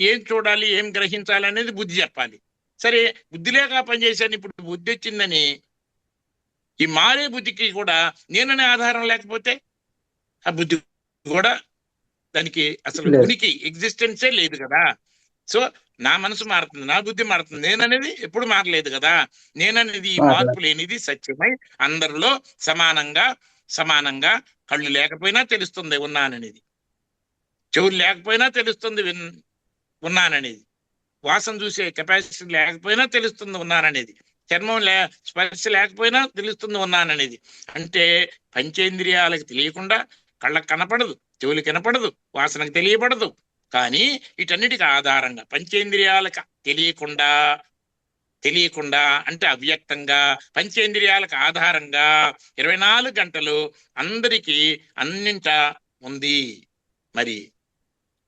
ఏం చూడాలి, ఏం గ్రహించాలి అనేది బుద్ధి చెప్పాలి. సరే, బుద్ధి లేక పనిచేశాను, ఇప్పుడు బుద్ధి వచ్చిందని ఈ మారే బుద్ధికి కూడా నేననే ఆధారం లేకపోతే ఆ బుద్ధి కూడా దానికి అసలు ఉనికి, ఎగ్జిస్టెన్సే లేదు కదా. సో నా మనసు మారుతుంది, నా బుద్ధి మారుతుంది, నేననేది ఎప్పుడు మారలేదు కదా. నేననేది ఈ మార్పు లేనిది, సత్యమై అందరిలో సమానంగా కళ్ళు లేకపోయినా తెలుస్తుంది ఉన్నాననేది, చెవులు లేకపోయినా తెలుస్తుంది ఉన్నాననేది, వాసన చూసే కెపాసిటీ లేకపోయినా తెలుస్తుంది ఉన్నాననేది, చర్మం స్పర్శ లేకపోయినా తెలుస్తుంది ఉన్నాననేది. అంటే పంచేంద్రియాలకు తెలియకుండా కళ్ళకు కనపడదు, చెవులు కనపడదు, వాసనకు తెలియబడదు, కానీ వీటన్నిటికి ఆధారంగా పంచేంద్రియాలకు తెలియకుండా అంటే అవ్యక్తంగా పంచేంద్రియాలకు ఆధారంగా 24 గంటలు అందరికీ అన్నింటా ఉంది. మరి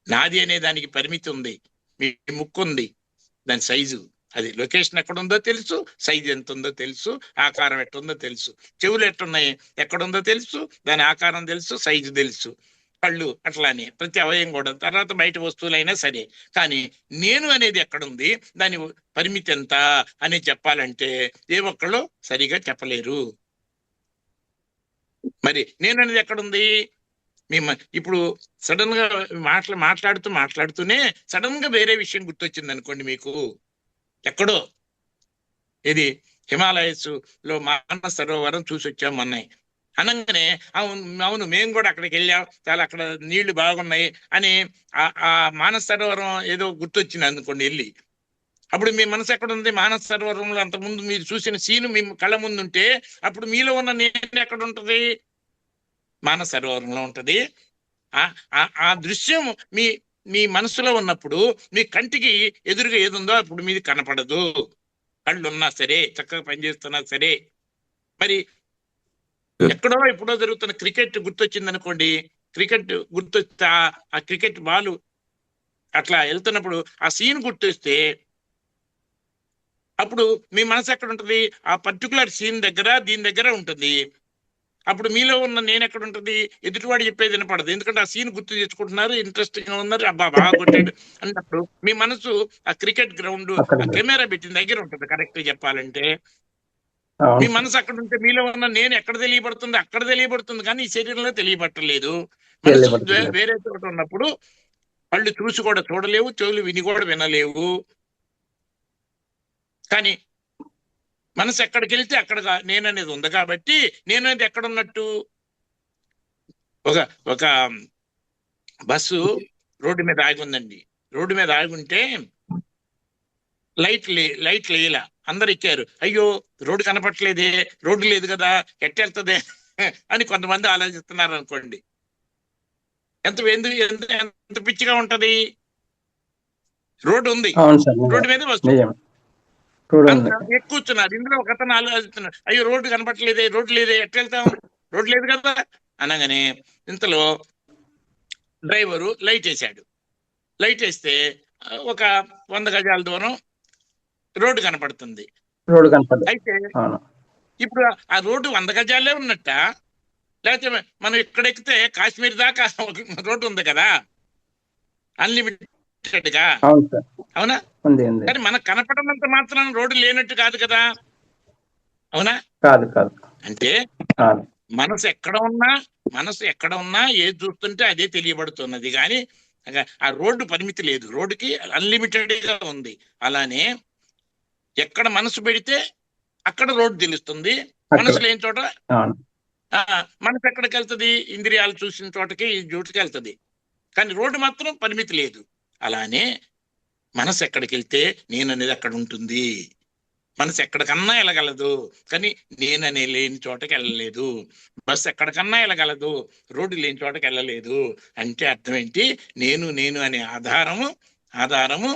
నాది అనే దానికి పరిమితి ఉంది. మీ ముక్కు ఉంది, దాని సైజు, అది లొకేషన్ ఎక్కడుందో తెలుసు, సైజు ఎంత ఉందో తెలుసు, ఆకారం ఎట్టుందో తెలుసు, చెవులు ఎట్టున్నాయి ఎక్కడుందో తెలుసు, దాని ఆకారం తెలుసు, సైజు తెలుసు, కళ్ళు అట్లానే ప్రతి అవయం కూడా, తర్వాత బయట వస్తువులైనా సరే. కానీ నేను అనేది ఎక్కడుంది, దాని పరిమితి ఎంత అని చెప్పాలంటే ఏ ఒక్కళ్ళు సరిగా చెప్పలేరు. మరి నేను అనేది ఎక్కడుంది? ఇప్పుడు సడన్ గా మాట్లాడుతూనే సడన్ గా వేరే విషయం గుర్తొచ్చింది అనుకోండి మీకు, ఎక్కడో ఇది హిమాలయస్ లో మానస సరోవరం చూసి వచ్చాం మొన్నయి అనగానే అవును మేము కూడా అక్కడికి వెళ్ళాం, చాలా అక్కడ నీళ్లు బాగున్నాయి అని ఆ మానస సరోవరం ఏదో గుర్తొచ్చింది అనుకోండి వెళ్ళి. అప్పుడు మీ మనసు ఎక్కడుంది? మానస సరోవరంలో అంతకుముందు మీరు చూసిన సీను మీ కళ్ళ ముందు ఉంటే అప్పుడు మీలో ఉన్న నేను ఎక్కడ ఉంటది? మానస సరోవరంలో ఉంటది. ఆ దృశ్యం మీ మీ మనసులో ఉన్నప్పుడు మీ కంటికి ఎదురుగా ఏదుందో అప్పుడు మీది కనపడదు. కళ్ళు ఉన్నా సరే, చక్కగా పనిచేస్తున్నా సరే. మరి ఎక్కడో ఎప్పుడో జరుగుతున్న క్రికెట్ గుర్తొచ్చింది అనుకోండి, క్రికెట్ గుర్తొస్తే ఆ క్రికెట్ బాల్ అట్లా వెళ్తున్నప్పుడు ఆ సీన్ గుర్తొస్తే అప్పుడు మీ మనసు ఎక్కడ ఉంటుంది? ఆ పర్టికులర్ సీన్ దగ్గర దీని దగ్గర ఉంటుంది. అప్పుడు మీలో ఉన్న నేను ఎక్కడ ఉంటుంది? ఎదుటివాడు చెప్పేది వినపడదు, ఎందుకంటే ఆ సీన్ గుర్తు తెచ్చుకుంటున్నారు, ఇంట్రెస్టింగ్ గా ఉన్నారు, అబ్బా బాగా కొట్టాడు అన్నప్పుడు మీ మనసు ఆ క్రికెట్ గ్రౌండ్ ఆ కెమెరా పెట్టిన దగ్గర ఉంటుంది. కరెక్ట్ చెప్పాలంటే మీ మనసు అక్కడ ఉంటే మీలో ఉన్న నేను ఎక్కడ తెలియబడుతుంది? అక్కడ తెలియబడుతుంది, కానీ ఈ శరీరంలో తెలియబట్టలేదు. మనసు వేరే చోట ఉన్నప్పుడు కళ్ళు చూసి కూడా చూడలేవు, చెవులు విని కూడా వినలేవు. కానీ మనసు ఎక్కడికి వెళ్తే అక్కడ నేననేది ఉంది కాబట్టి నేననేది ఎక్కడున్నట్టు? ఒక బస్సు రోడ్డు మీద ఆగి ఉందండి. రోడ్డు మీద ఆగి ఉంటే లైట్ లేలా, అందరు ఎక్కారు. అయ్యో రోడ్డు కనపట్లేదే, రోడ్డు లేదు కదా, ఎట్టెళ్తదే అని కొంతమంది ఆలోచిస్తున్నారు అనుకోండి. ఎంత పిచ్చిగా ఉంటది? రోడ్డు ఉంది, రోడ్డు మీద వస్తుంది, ఎక్కుతున్నారు. ఇందులో ఒక అతను ఆలోచిస్తున్నాడు, అయ్యో రోడ్డు కనపట్లేదే, రోడ్డు లేదే, ఎట్టెళ్తాం, రోడ్డు లేదు కదా అనగానే ఇంతలో డ్రైవరు లైట్ వేసాడు. లైట్ వేస్తే ఒక 100 గజాల దూరం రోడ్డు కనపడుతుంది. అయితే ఇప్పుడు ఆ రోడ్డు 100 గజాలే ఉన్నట్ట, లేకపోతే మనం ఇక్కడ ఎక్కితే కాశ్మీర్ దాకా రోడ్డు ఉంది కదా అన్లిమిటెడ్ గా, అవునా? కానీ మనకు కనపడనంత మాత్రం రోడ్డు లేనట్టు కాదు కదా, అవునా? అంటే మనసు ఎక్కడ ఉన్నా ఏది చూస్తుంటే అదే తెలియబడుతున్నది, కానీ ఆ రోడ్డు పరిమితి లేదు, రోడ్డుకి అన్లిమిటెడ్ గా ఉంది. అలానే ఎక్కడ మనసు పెడితే అక్కడ రోడ్డు తెలుస్తుంది, మనసు లేని చోట మనసు ఎక్కడికి వెళ్తుంది? ఇంద్రియాలు చూసిన చోటకి ఈ చోటుకి వెళ్తుంది, కానీ రోడ్డు మాత్రం పరిమితి లేదు. అలానే మనసు ఎక్కడికి వెళ్తే నేననేది అక్కడ ఉంటుంది. మనసు ఎక్కడికన్నా వెళ్ళగలదు, కానీ నేననే లేని చోటకి వెళ్ళలేదు. బస్సు ఎక్కడికన్నా వెళ్ళగలదు, రోడ్డు లేని చోటకి వెళ్ళలేదు. అంటే అర్థం ఏంటి? నేను అనే ఆధారము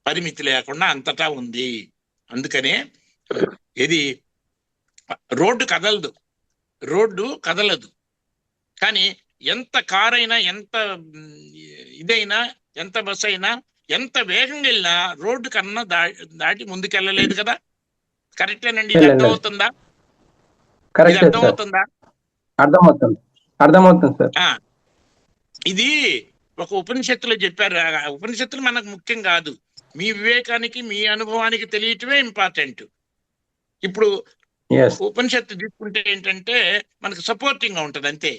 పరిమితి లేకుండా అంతటా ఉంది. అందుకనే ఇది రోడ్డు కదలదు, కానీ ఎంత కారైనా, ఎంత ఇదైనా, ఎంత బస్సు అయినా, ఎంత వేగంగా వెళ్ళినా రోడ్డు కన్నా దాటి ముందుకెళ్ళలేదు కదా. కరెక్టేనండి? ఇది అర్థమవుతుందా?
అర్థమవుతుంది.
ఇది ఒక ఉపనిషత్తులో చెప్పారు. ఉపనిషత్తులు మనకు ముఖ్యం కాదు, మీ వివేకానికి మీ అనుభవానికి తెలియటమే ఇంపార్టెంట్. ఇప్పుడు ఉపనిషత్తు తీసుకుంటే ఏంటంటే మనకు సపోర్టింగ్ గా ఉంటది అంతే.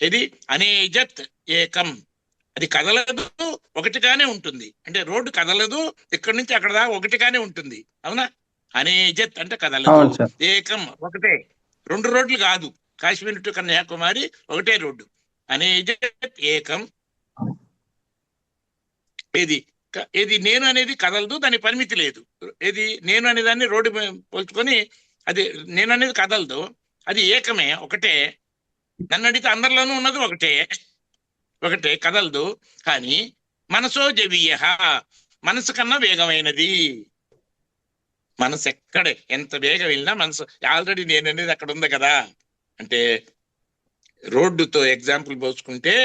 ఇది అనేజత్ ఏకం, అది కదలదు, ఒకటిగానే ఉంటుంది. అంటే రోడ్డు కదలదు, ఇక్కడి నుంచి అక్కడ దాకా ఒకటిగానే ఉంటుంది, అవునా? అనేజత్ అంటే కదలదు, ఏకం ఒకటే, 2 రోడ్లు కాదు. కాశ్మీర్ టు కన్యాకుమారి ఒకటే రోడ్డు, అనేజత్ ఏకం. ఏది నేను అనేది కదలదు, దాని పరిమితి లేదు. ఏది నేను అనేదాన్ని రోడ్డు పోల్చుకొని అది నేను అనేది కదలదు, అది ఏకమే, ఒకటే. నన్ను అడిగితే అందరిలోనూ ఉన్నది ఒకటే కదలదు. కానీ మనసో జవీయ, మనసు కన్నా వేగమైనది. మనసు ఎంత వేగం వెళ్ళినా మనసు ఆల్రెడీ నేను అనేది అక్కడ ఉంది కదా. అంటే రోడ్డుతో ఎగ్జాంపుల్ పోల్చుకుంటే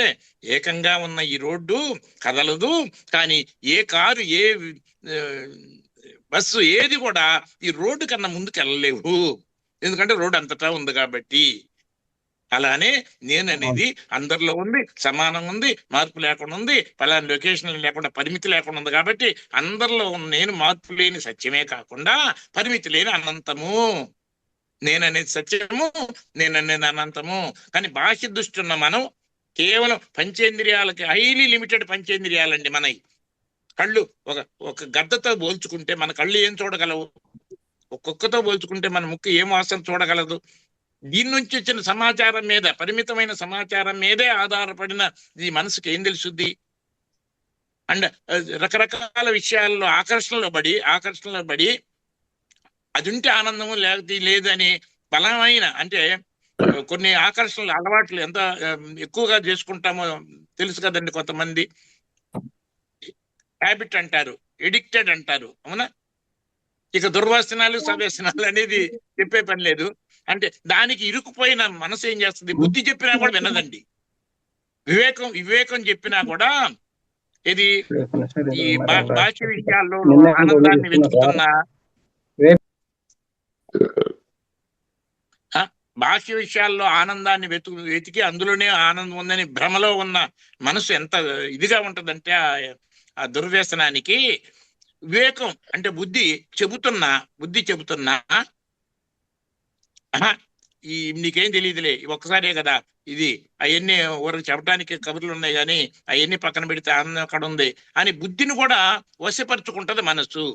ఏకంగా ఉన్న ఈ రోడ్డు కదలదు, కానీ ఏ కారు, ఏ బస్సు, ఏది కూడా ఈ రోడ్డు కన్నా ముందుకు వెళ్ళలేవు, ఎందుకంటే రోడ్డు అంతటా ఉంది కాబట్టి. అలానే నేను అనేది అందరిలో ఉంది, సమానంగా ఉంది, మార్పు లేకుండా ఉంది, పలానా లొకేషన్ లేకుండా పరిమితి లేకుండా ఉంది. కాబట్టి అందరిలో ఉన్న నేను మార్పు లేని సత్యమే కాకుండా పరిమితి లేని అనంతము. నేననేది సత్యము, నేననేది అనంతము. కానీ బాహ్య దృష్టి ఉన్న మనం కేవలం పంచేంద్రియాలకి హైలీ లిమిటెడ్ పంచేంద్రియాలండి మనవి. కళ్ళు ఒక గద్దతో పోల్చుకుంటే మన కళ్ళు ఏం చూడగలవు? ఒక్కొక్కతో పోల్చుకుంటే మన ముక్కు ఏం వాసన చూడగలదు? దీని నుంచి వచ్చిన సమాచారం మీద, పరిమితమైన సమాచారం మీదే ఆధారపడిన ఈ మనసుకి ఏం తెలుసుద్ది? అండ్ రకరకాల విషయాల్లో ఆకర్షణలో పడి అది ఉంటే ఆనందము లేకపోతే లేదు అని బలమైన, అంటే కొన్ని ఆకర్షణలు అలవాట్లు ఎంత ఎక్కువగా చేసుకుంటామో తెలుసు కదండి. కొంతమంది హ్యాబిట్ అంటారు, ఎడిక్టెడ్ అంటారు, అవునా? ఇక దుర్వాసనాలు సవ్యసనాలు అనేది చెప్పే పని లేదు. అంటే దానికి ఇరుక్కుపోయిన మనసు ఏం చేస్తుంది? బుద్ధి చెప్పినా కూడా వినదండి. వివేకం చెప్పినా కూడా ఇది ఈ బాహ్య విషయాల్లో ఆనందాన్ని వెతుకుతున్న, బాహ్య విషయాల్లో ఆనందాన్ని వెతికి అందులోనే ఆనందం ఉందని భ్రమలో ఉన్న మనసు ఎంత ఇదిగా ఉంటదంటే ఆ దుర్వ్యసనానికి వివేకం అంటే బుద్ధి చెబుతున్నా నీకేం తెలియదులే, ఒక్కసారే కదా ఇది, అవన్నీ ఊరికి చెప్పడానికి కబుర్లు ఉన్నాయి కానీ అవన్నీ పక్కన పెడితే ఆనందం అక్కడ ఉంది అని బుద్ధిని కూడా వశపరుచుకుంటది మనసు.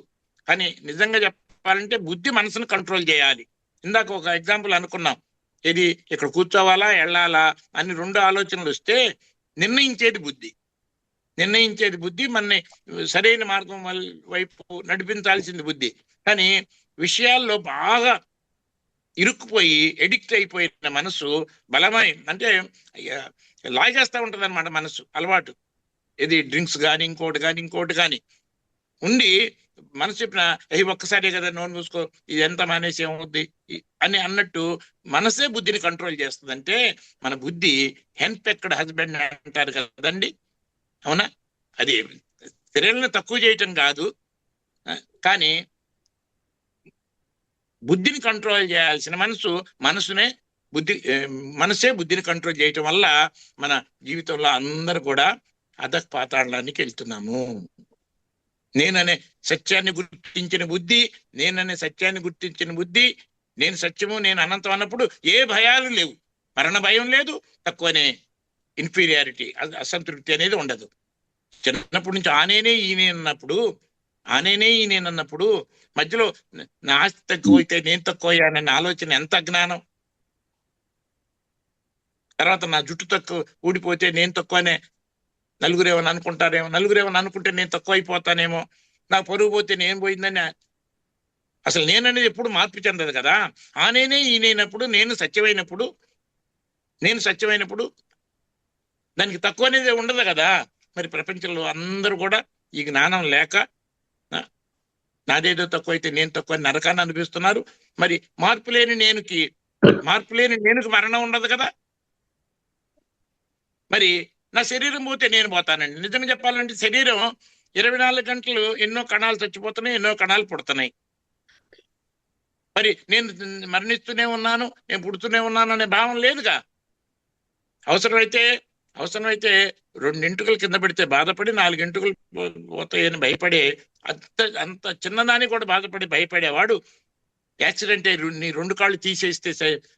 కానీ నిజంగా చెప్పాలంటే బుద్ధి మనసును కంట్రోల్ చేయాలి. ఇందాక ఒక ఎగ్జాంపుల్ అనుకున్నాం, ఇది ఇక్కడ కూర్చోవాలా వెళ్ళాలా అని రెండు ఆలోచనలు వస్తే నిర్ణయించేది బుద్ధి మనని సరైన మార్గం వైపు నడిపించాల్సింది బుద్ధి. కానీ విషయాల్లో బాగా ఇరుక్కుపోయి ఎడిక్ట్ అయిపోయిన మనసు బలమైన, అంటే లాగేస్తూ ఉంటది అనమాట మనసు. అలవాటు ఇది డ్రింక్స్ కానీ ఇంకోటి కానీ ఉండి మనసు చెప్పిన ఒక్కసారి కదా నోరు మూసుకో, ఇది ఎంత మానేసి ఏమవుద్ది అని అన్నట్టు మనసే బుద్ధిని కంట్రోల్ చేస్తుంది. అంటే మన బుద్ధి హెన్పెక్డ్ హస్బెండ్ అంటారు కదండి, అవునా? అది స్త్రీలను తక్కువ చేయటం కాదు, కానీ బుద్ధిని కంట్రోల్ చేయాల్సిన మనసే బుద్ధిని కంట్రోల్ చేయటం వల్ల మన జీవితంలో అందరూ కూడా అధపాతాళానికి వెళ్తున్నాము. నేననే సత్యాన్ని గుర్తించిన బుద్ధి, నేను సత్యము, నేను అనంతం అన్నప్పుడు ఏ భయాలు లేవు. మరణ భయం లేదు, తక్కువనే ఇన్ఫీరియారిటీ, అసంతృప్తి అనేది ఉండదు. చిన్నప్పటి నుంచి ఆనేనే ఈయనన్నప్పుడు మధ్యలో నా ఆస్తి తక్కువైతే నేను తక్కువయ్యానన్న ఆలోచన ఎంత అజ్ఞానం. తర్వాత నా జుట్టు తక్కువ ఊడిపోతే నేను తక్కువనే నలుగురేమని అనుకుంటారేమో, నలుగురేమని అనుకుంటే నేను తక్కువ అయిపోతానేమో, నాకు పరుగు పోతే నేను పోయిందని. అసలు నేననేది ఎప్పుడు మార్పు చెందదు కదా. ఆనేనే ఈయనైనప్పుడు, నేను సత్యమైనప్పుడు దానికి తక్కువ అనేది ఉండదు కదా. మరి ప్రపంచంలో అందరూ కూడా ఈ జ్ఞానం లేక నాదేదో తక్కువైతే నేను తక్కువ నరకాన్ని అనిపిస్తున్నారు. మరి మార్పు లేని నేనుకి మరణం ఉండదు కదా. మరి నా శరీరం పోతే నేను పోతానండి. నిజంగా చెప్పాలంటే శరీరం 24 గంటలు ఎన్నో కణాలు చచ్చిపోతున్నాయి, ఎన్నో కణాలు పుడుతున్నాయి. మరి నేను మరణిస్తూనే ఉన్నాను, నేను పుడుతూనే ఉన్నాను అనే భావం లేదుగా. అవసరమైతే 2 ఎంటుకలు కింద పెడితే బాధపడి 4 ఎంటుకలు పోతాయని భయపడే, అంత చిన్నదాన్ని కూడా బాధపడి భయపడేవాడు యాక్సిడెంట్ అయ్యి నీ 2 కాళ్ళు తీసేస్తే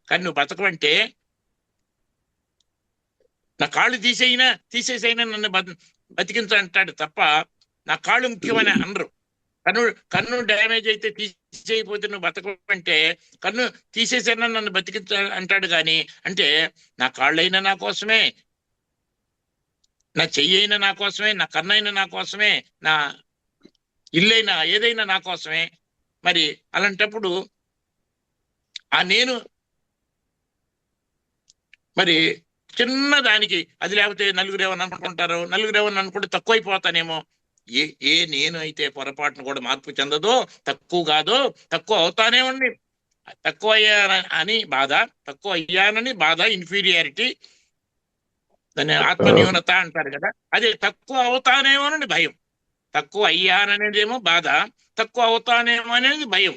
కానీ నువ్వు బతకమంటే, నా కాళ్ళు తీసేసైనా నన్ను బతికించంటాడు తప్ప నా కాళ్ళు ముఖ్యమని అనరు. కన్ను డ్యామేజ్ అయితే తీసేయకపోతే నువ్వు బతకమంటే కన్ను తీసేసైనా నన్ను బతికించ అంటాడు. కానీ అంటే నా కాళ్ళైనా నా కోసమే, నా చెయ్యి అయినా నా కోసమే, నా కన్ను అయినా నా కోసమే, నా ఇల్లైనా ఏదైనా నా కోసమే. మరి అలాంటప్పుడు ఆ నేను మరి చిన్నదానికి అది లేకపోతే నలుగురేమని అనుకుంటే తక్కువైపోతానేమో. ఏ నేను అయితే పొరపాటును కూడా మార్పు చెందదో, తక్కువ కాదో, తక్కువ అవుతానేమండి. తక్కువ అయ్యానని బాధ ఇన్ఫీరియారిటీ, దాన్ని ఆత్మన్యూనత అంటారు కదా. అదే తక్కువ అవుతానేమోనండి భయం. తక్కువ అయ్యాననేదేమో బాధ, తక్కువ అవుతానేమో అనేది భయం.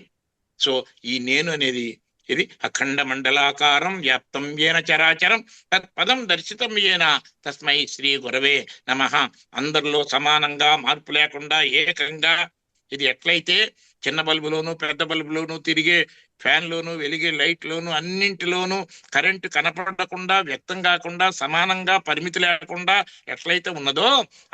సో ఈ నేను అనేది ఇది అఖండ మండలాకారం వ్యాప్తం ఏన చరాచరం తత్పదం దర్శితం ఏన తస్మై శ్రీ గురవే నమః. అందరిలో సమానంగా మార్పు లేకుండా ఏకంగా ఇది ఎట్లయితే చిన్న బల్బులోను పెద్ద బల్బులోను తిరిగే ఫ్యాన్లోను వెలిగే లైట్లోను అన్నింటిలోనూ కరెంటు కనపడకుండా వ్యక్తం కాకుండా సమానంగా పరిమితి లేకుండా ఎట్లయితే ఉన్నదో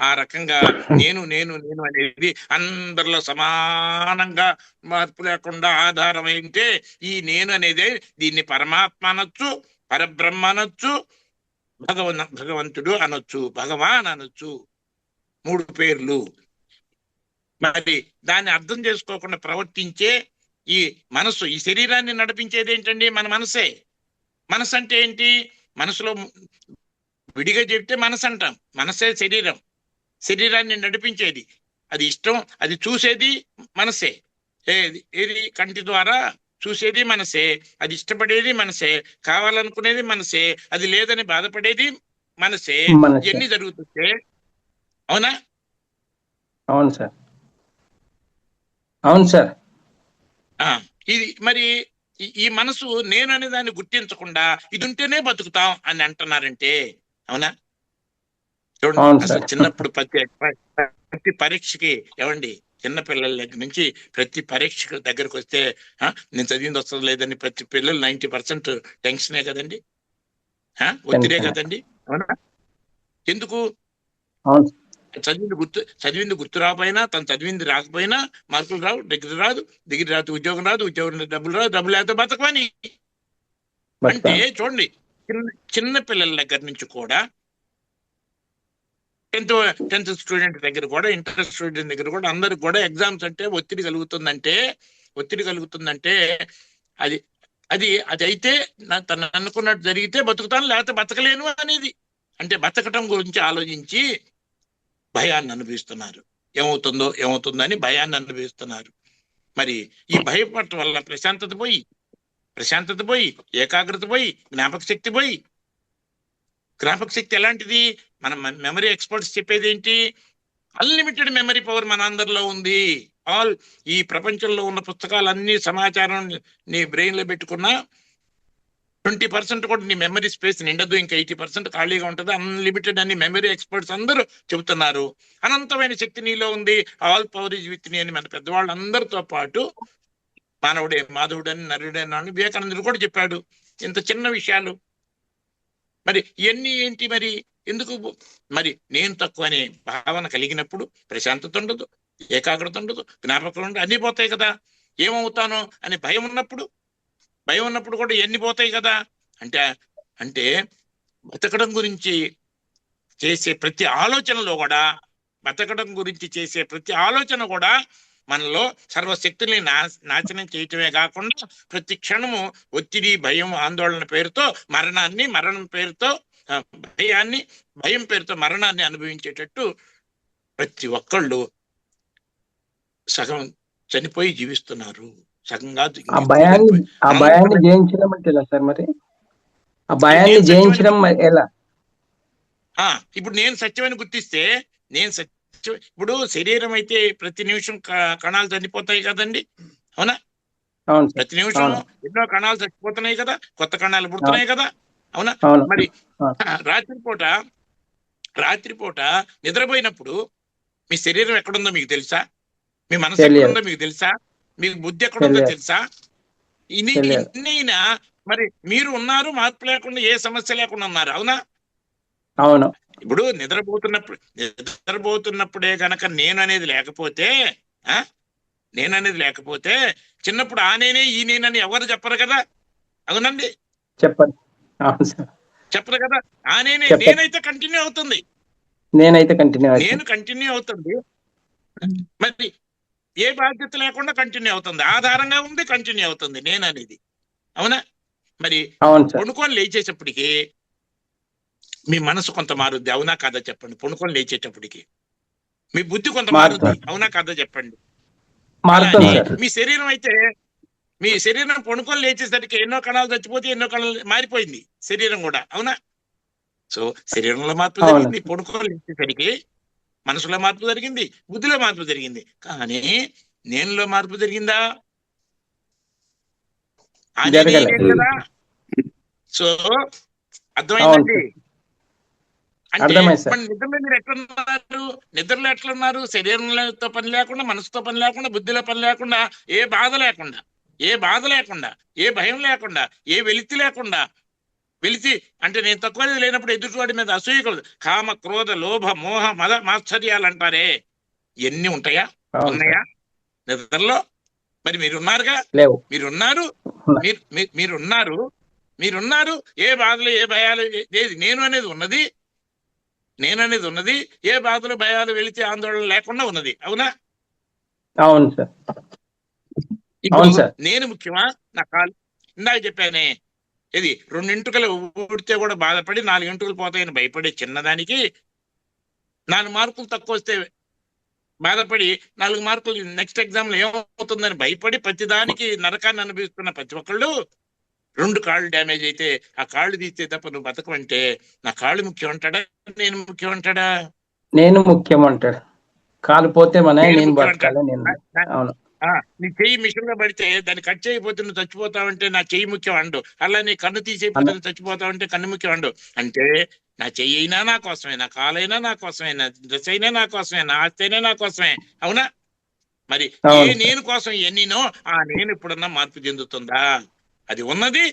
ఆ రకంగా నేను నేను నేను అనేది అందరిలో సమానంగా మార్పు లేకుండా ఆధారమైతే ఈ నేను అనేది దీన్ని పరమాత్మ అనొచ్చు, పరబ్రహ్మ అనొచ్చు, భగవంతుడు అనొచ్చు, భగవాన్ అనొచ్చు, 3 పేర్లు. మరి దాన్ని అర్థం చేసుకోకుండా ప్రవర్తించే ఈ మనసు, ఈ శరీరాన్ని నడిపించేది ఏంటండి? మన మనసే. మనసు అంటే ఏంటి? మనసులో విడిగా చెప్తే మనసు అంటాం. మనసే శరీరం, శరీరాన్ని నడిపించేది. అది ఇష్టం, అది చూసేది మనసే. ఏది కంటి ద్వారా చూసేది మనసే, అది ఇష్టపడేది మనసే, కావాలనుకునేది మనసే, అది లేదని బాధపడేది మనసే. ఎన్ని జరుగుతుంటే అవునా?
అవును సార్, అవును సార్.
ఇది మరి ఈ మనసు నేను అనే దాన్ని గుర్తించకుండా ఇది ఉంటేనే బతుకుతాం అని అంటున్నారంటే అవునా? చూడండి, అసలు చిన్నప్పుడు ప్రతి పరీక్షకి ఏమండి, చిన్నపిల్లల దగ్గర నుంచి ప్రతి పరీక్ష దగ్గరకు వస్తే నేను చదివింది వస్తుంది లేదని ప్రతి పిల్లలు 90% టెన్షనే కదండి, ఒత్తిడే కదండి, అవునా? ఎందుకు? చదివింది గుర్తు రాకపోయినా, తను చదివింది రాకపోయినా మార్కులు రావు, డిగ్రీ రాదు, డిగ్రీ రాదు ఉద్యోగం రాదు, ఉద్యోగం డబ్బులు రాదు, డబ్బులు లేకపోతే బతకమని. అంటే చూడండి, చిన్న పిల్లల దగ్గర నుంచి కూడా 10th స్టూడెంట్ దగ్గర కూడా, ఇంటర్ స్టూడెంట్ దగ్గర కూడా అందరికి కూడా ఎగ్జామ్స్ అంటే ఒత్తిడి కలుగుతుందంటే అది అది అది అయితే తను అనుకున్నట్టు జరిగితే బతుకుతాను, లేకపోతే బతకలేను అనేది. అంటే బతకటం గురించి ఆలోచించి భయాన్ని అనుభవిస్తున్నారు. ఏమవుతుందో అని భయాన్ని అనుభవిస్తున్నారు. మరి ఈ భయపడటం వల్ల ప్రశాంతత పోయి ఏకాగ్రత పోయి జ్ఞాపక శక్తి ఎలాంటిది? మన మెమరీ ఎక్స్పర్ట్స్ చెప్పేది ఏంటి? అన్లిమిటెడ్ మెమరీ పవర్ మన అందరిలో ఉంది. ఈ ప్రపంచంలో ఉన్న పుస్తకాలన్నీ సమాచారం నీ బ్రెయిన్ లో పెట్టుకున్నా 20% కూడా నీ మెమరీ స్పేస్ నిండదు, ఇంకా 80% ఖాళీగా ఉంటుంది. అన్లిమిటెడ్ అని మెమరీ ఎక్స్పర్ట్స్ అందరూ చెబుతున్నారు. అనంతమైన శక్తి నీలో ఉంది. All power is with me అని మన పెద్దవాళ్ళు అందరితో పాటు మానవుడే మాధవుడని నరుడని వివేకానందుడు కూడా చెప్పాడు. ఇంత చిన్న విషయాలు మరి ఇవన్నీ ఏంటి? మరి ఎందుకు? మరి నేను తక్కువ అనే భావన కలిగినప్పుడు ప్రశాంతత ఉండదు, ఏకాగ్రత ఉండదు, జ్ఞాపకం ఉండదు, అన్నీ పోతాయి కదా. ఏమవుతానో అని భయం ఉన్నప్పుడు కూడా ఎన్ని పోతాయి కదా. అంటే బతకడం గురించి చేసే ప్రతి ఆలోచన కూడా మనలో సర్వశక్తుల్ని నాశనం చేయటమే కాకుండా ప్రతి క్షణము ఒత్తిడి, భయం, ఆందోళన పేరుతో మరణం పేరుతో భయం పేరుతో మరణాన్ని అనుభవించేటట్టు ప్రతి ఒక్కళ్ళు సగం చనిపోయి జీవిస్తున్నారు. సగంగా
ఆ భయాన్ని జయించడం అంటే ఎలా సార్? మరి ఆ భయాన్ని జయించడం ఎలా?
ఇప్పుడు నేను సత్యమని గుర్తిస్తే ఇప్పుడు శరీరం అయితే ప్రతి నిమిషం కణాలు చనిపోతాయి కదండి, అవునా? ప్రతి నిమిషం ఎన్నో కణాలు చచ్చిపోతున్నాయి కదా, కొత్త కణాలు పుడుతున్నాయి కదా, అవునా? మరి రాత్రిపూట నిద్రపోయినప్పుడు మీ శరీరం ఎక్కడుందో మీకు తెలుసా? మీ మనసు ఎక్కడుందో మీకు తెలుసా? మీకు బుద్ధి ఎక్కడుందో తెలుసా? ఇన్నైనా మరి మీరు ఉన్నారు, మార్పు లేకుండా ఏ సమస్య లేకుండా ఉన్నారు, అవునా?
అవును.
ఇప్పుడు నిద్రపోతున్నప్పుడే గనక నేను అనేది లేకపోతే చిన్నప్పుడు ఆ నేనే ఈ నేనని ఎవరు చెప్పరు కదా, అవునండి? చెప్పరు కదా. ఆ నేనైతే కంటిన్యూ అవుతుంది, నేను కంటిన్యూ అవుతుంది. మరి ఏ బాధ్యత లేకుండా కంటిన్యూ అవుతుంది, ఆధారంగా ఉంది, కంటిన్యూ అవుతుంది నేను అనేది, అవునా? మరి కొనుక్కొని లేచేటప్పటికి మీ మనసు కొంత మారుద్ది, అవునా కాదా చెప్పండి? పొనుకొని లేచేటప్పటికి మీ బుద్ధి కొంత మారుద్ది, అవునా కాదా చెప్పండి? మీ శరీరం పొనుకొని లేచేసరికి ఎన్నో కణాలు చచ్చిపోతే ఎన్నో కణాలు మారిపోయింది శరీరం కూడా, అవునా? సో శరీరంలో మార్పు జరిగింది, పొనుకొని లేచేసరికి మనసులో మార్పు జరిగింది, బుద్ధిలో మార్పు జరిగింది. కానీ నేనులో మార్పు జరిగిందా? కదా. సో అర్థమైందండి. అంటే
అర్థమైంది సార్.
మన నిద్రలో మీరు ఎట్లున్నారు? నిద్రలో ఎట్లున్నారు? శరీరంతో పని లేకుండా, మనసుతో పని లేకుండా, బుద్ధిలో పని లేకుండా, ఏ బాధ లేకుండా, ఏ బాధ లేకుండా, ఏ భయం లేకుండా, ఏ వెలితి లేకుండా. వెలితి అంటే నేను తక్కువ లేనప్పుడు ఎదుటివాడి మీద అసూయ కలదు. కామ, క్రోధ, లోభ, మోహ, మద మాత్సర్యాలు అంటారే, ఎన్ని ఉంటాయా?
అవును
ఉన్నాయా
సార్.
నిద్రలో? మరి మీరున్నారుగా,
లేవు.
మీరున్నారు, మీరున్నారు, మీరున్నారు. ఏ బాధలు, ఏ భయాలు, ఏది నేను అనేది ఉన్నది, నేను అనేది ఉన్నది. ఏ బాధలు, భయాలు, వెళితే ఆందోళన లేకుండా ఉన్నది. అవునా?
అవును సార్.
ఇప్పుడు
అవును సార్.
నేను ముఖ్యమా? నా కాలు ఇందాక చెప్పానే, ఇది 2 ఎంటుకలు ఊడితే కూడా బాధపడి 4 ఎంటుకలు పోతాయని భయపడే చిన్నదానికి 4 మార్కులు తక్కువ వస్తే బాధపడి 4 మార్కులు నెక్స్ట్ ఎగ్జామ్ లో ఏమవుతుందని భయపడి ప్రతిదానికి నరకాన్ని అనుభవిస్తున్న ప్రతి ఒక్కళ్ళు 2 కాళ్ళు డ్యామేజ్ అయితే ఆ కాళ్ళు తీస్తే తప్ప నువ్వు బతకమంటే నా కాళ్ళు ముఖ్యం అంటాడా, నేను ముఖ్యం అంటాడా?
నేను ముఖ్యం అంటాడు. కాలు పోతే మన
నేను
నేను
ముఖ్యం అంటాడు.
బతకాలి. నేను అవును.
నీ చెయ్యి మిషన్ లో పడితే దాన్ని కట్ చేయకపోతే నువ్వు చచ్చిపోతావంటే నా చెయ్యి ముఖ్యం అండు. అలా నీ కన్ను తీసేయకపోతే నువ్వు చచ్చిపోతావంటే కన్ను ముఖ్యం అండు. అంటే నా చెయ్యి అయినా నా కోసమే, నా కాలైనా నా కోసమే, నా డ్రెస్ అయినా నా కోసమే, నా ఆస్తి అయినా నా కోసమే. అవునా? మరి ఏ
అవును సార్.
నేను కోసం ఎన్నినో ఆ నేను ఇప్పుడన్నా మార్పు చెందుతుందా? అది ఉన్నది,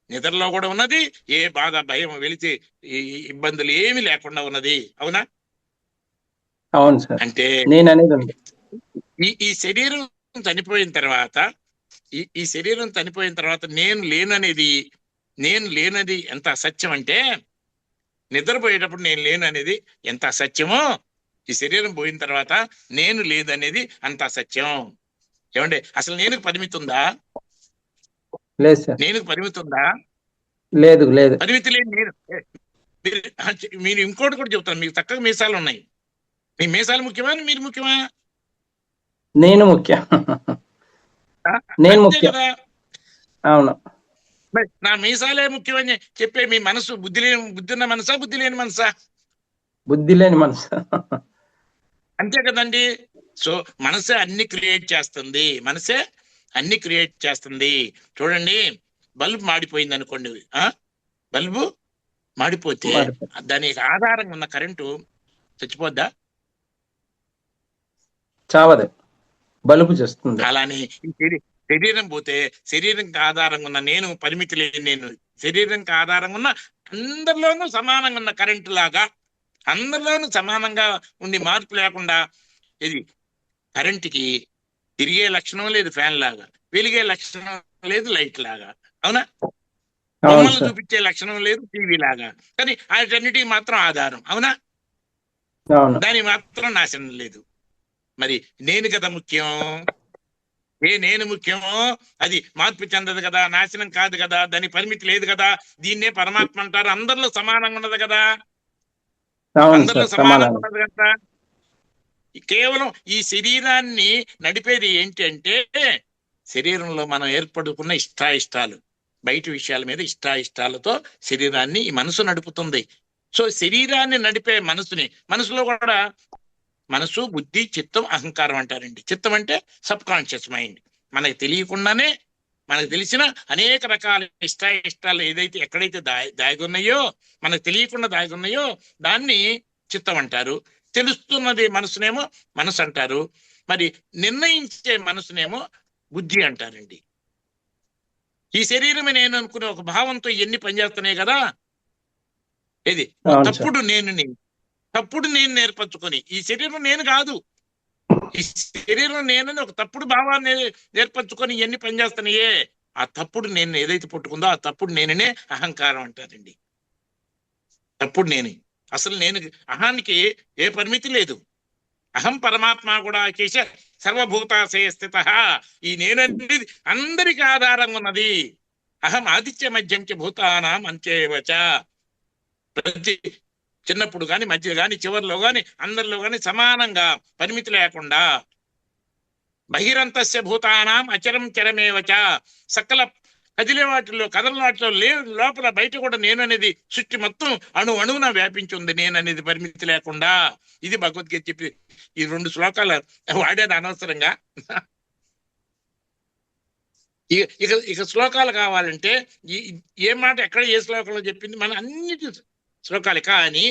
నిద్రలో కూడా ఉన్నది. ఏ బాధ, భయం, వెలితి, ఈ ఇబ్బందులు ఏమి లేకుండా ఉన్నది. అవునా?
అవును సార్.
అంటే
నేను అనేది ఉంది.
ఈ శరీరం చనిపోయిన తర్వాత, ఈ శరీరం చనిపోయిన తర్వాత నేను లేనది ఎంత అసత్యం అంటే, నిద్రపోయేటప్పుడు నేను లేను అనేది ఎంత అసత్యమో, ఈ శరీరం పోయిన తర్వాత నేను లేదనేది అంత అసత్యం. ఏమంటే అసలు నేను పరిమితి ఉందా?
లేదు సార్.
నేను పరిమితి ఉందా?
లేదు లేదు.
పరిమితి లేని నేను. మీరు ఇంకోటి కూడా చెప్తాను, మీకు చక్కగా మీసాలు ఉన్నాయి. మీ మీసాలు ముఖ్యమా, మీరు ముఖ్యమా?
నేను ముఖ్యం. నేను
అంతే
ముఖ్యం.
కదా.
అవును.
మరి నా మీసాలే ముఖ్యమని చెప్పే మీ మనసు బుద్ధి ఉన్న మనసా, బుద్ధి లేని మనసా?
బుద్ధి లేని మనసు.
అంతే కదండి. సో మనసే అన్ని క్రియేట్ చేస్తుంది, మనసే అన్ని క్రియేట్ చేస్తుంది. చూడండి, బల్బు మాడిపోయింది అనుకోండి. బల్బు మాడిపోతే దానికి ఆధారంగా ఉన్న కరెంటు చచ్చిపోద్దా?
చావదు, బలుపు చేస్తుంది.
అలానే శరీరం పోతే శరీరంకి ఆధారంగా ఉన్న నేను, పరిమితి లేని నేను, శరీరంకి ఆధారంగా ఉన్న అందరిలోనూ సమానంగా ఉన్న కరెంటు లాగా, అందరిలోనూ సమానంగా ఉండి మార్పు లేకుండా, ఇది కరెంటుకి తిరిగే లక్షణం లేదు ఫ్యాన్ లాగా, వెలిగే లక్షణం లేదు లైట్ లాగా. అవునా? బొమ్మలు చూపించే లక్షణం లేదు టీవీ లాగా, కానీ వాటన్నిటికి మాత్రం ఆధారం. అవునా? దానికి మాత్రం నాశనం లేదు. మరి నేను కదా ముఖ్యం. నేను ముఖ్యమో అది మార్పు చెందదు కదా, నాశనం కాదు కదా, దాని పరిమితి లేదు కదా. దీన్నే పరమాత్మ అంటారు. అందరిలో సమానంగా ఉన్నది కదా, అందరిలో సమానంగా ఉన్నది కదా. కేవలం ఈ శరీరాన్ని నడిపేది ఏంటి అంటే, శరీరంలో మనం ఏర్పడుకున్న ఇష్టాయిష్టాలు, బయట విషయాల మీద ఇష్టాయిష్టాలతో శరీరాన్ని ఈ మనసు నడుపుతుంది. సో శరీరాన్ని నడిపే మనసులో కూడా మనసు, బుద్ధి, చిత్తం, అహంకారం అంటారండి. చిత్తం అంటే సబ్ కాన్షియస్ మైండ్. మనకు తెలియకుండానే, మనకు తెలిసిన అనేక రకాల ఇష్టాయిష్టాలు ఏదైతే ఎక్కడైతే దాగి ఉన్నాయో, మనకు తెలియకుండా దాగి ఉన్నాయో దాన్ని చిత్తం అంటారు. తెలుస్తున్నది మనసునేమో మనసు అంటారు. మరి నిర్ణయించే మనసునేమో బుద్ధి అంటారండి. ఈ శరీరమే నేను అనుకునే ఒక భావంతో ఇవన్నీ పనిచేస్తున్నాయి కదా. ఇది తప్పుడు నేను నేర్పరచుకొని, ఈ శరీరం నేను కాదు, ఈ శరీరం నేనని ఒక తప్పుడు భావాన్ని నేర్పరచుకొని ఇవన్నీ పనిచేస్తున్నాయే, ఆ తప్పుడు నేను ఏదైతే పుట్టుకుందో ఆ తప్పుడు నేననే అహంకారం అంటారండి. తప్పుడు నేనే. అసలు నేను అహానికి ఏ పరిమితి లేదు. అహం పరమాత్మ కూడా చేసే సర్వభూతాశయ స్థిత. ఈ నేననేది అందరికి ఆధారంగా ఉన్నది. అహం ఆదిత్య మధ్యం చ భూతానాం అంత్యేవచ. ప్రతి చిన్నప్పుడు కానీ, మధ్య కానీ, చివరిలో కానీ, అందరిలో కానీ సమానంగా, పరిమితి లేకుండా. బహిరంతస్య భూతానాం అచరం చరమేవచ. సకల కదిలే వాటిలో, కదల వాటిలో లోపల బయట కూడా నేను అనేది సృష్టి మొత్తం అణువున వ్యాపించి ఉంది, నేను అనేది పరిమితి లేకుండా. ఇది భగవద్గీత చెప్పి ఈ 2 శ్లోకాలు వాడేది అనవసరంగా. ఇక శ్లోకాలు కావాలంటే ఏ మాట ఎక్కడ ఏ శ్లోకంలో చెప్పింది మన అన్నిటి శ్లోకాలు. కానీ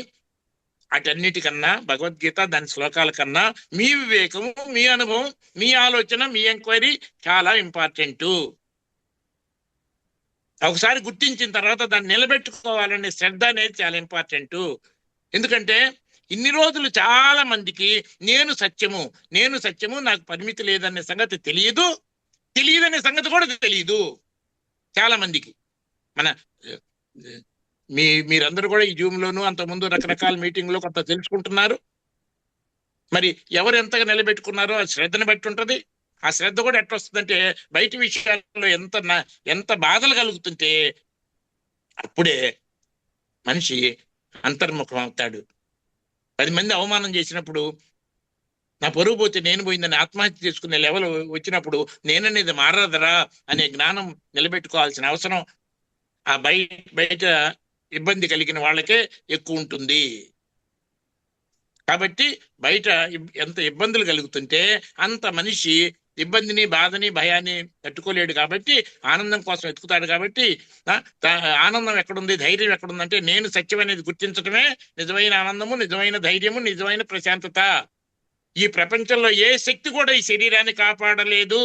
అటన్నిటికన్నా భగవద్గీత దాని శ్లోకాల కన్నా మీ వివేకము, మీ అనుభవం, మీ ఆలోచన, మీ ఎంక్వైరీ చాలా ఇంపార్టెంట్. ఒకసారి గుర్తించిన తర్వాత దాన్ని నిలబెట్టుకోవాలనే శ్రద్ధ అనేది చాలా ఇంపార్టెంట్. ఎందుకంటే ఇన్ని రోజులు చాలా మందికి నేను సత్యము, నాకు పరిమితి లేదనే సంగతి తెలియదనే సంగతి కూడా తెలియదు చాలా మందికి. మన మీరందరూ కూడా ఈ జూమ్ లోను అంతకుముందు రకరకాల మీటింగ్ లో కొంత తెలుసుకుంటున్నారు. మరి ఎవరు ఎంతగా నిలబెట్టుకున్నారో ఆ శ్రద్ధను బట్టి ఉంటది. ఆ శ్రద్ధ కూడా ఎట్లా వస్తుందంటే బయట విషయాల్లో ఎంత బాధలు కలుగుతుంటే అప్పుడే మనిషి అంతర్ముఖం అవుతాడు. 10 మంది అవమానం చేసినప్పుడు నా పరువు పోతే నేను పోయిందని ఆత్మహత్య చేసుకునే లెవెల్ వచ్చినప్పుడు నేననేది మారదరా అనే జ్ఞానం నిలబెట్టుకోవాల్సిన అవసరం ఆ బయట ఇబ్బంది కలిగిన వాళ్ళకే ఎక్కువ ఉంటుంది. కాబట్టి బయట ఎంత ఇబ్బందులు కలుగుతుంటే అంత మనిషి ఇబ్బందిని, బాధని, భయాన్ని తట్టుకోలేడు. కాబట్టి ఆనందం కోసం వెతుకుతాడు. కాబట్టి ఆనందం ఎక్కడుంది, ధైర్యం ఎక్కడుందంటే నేను సత్యం అనేది గుర్తించడమే నిజమైన ఆనందము, నిజమైన ధైర్యము, నిజమైన ప్రశాంతత. ఈ ప్రపంచంలో ఏ శక్తి కూడా ఈ శరీరాన్ని కాపాడలేదు.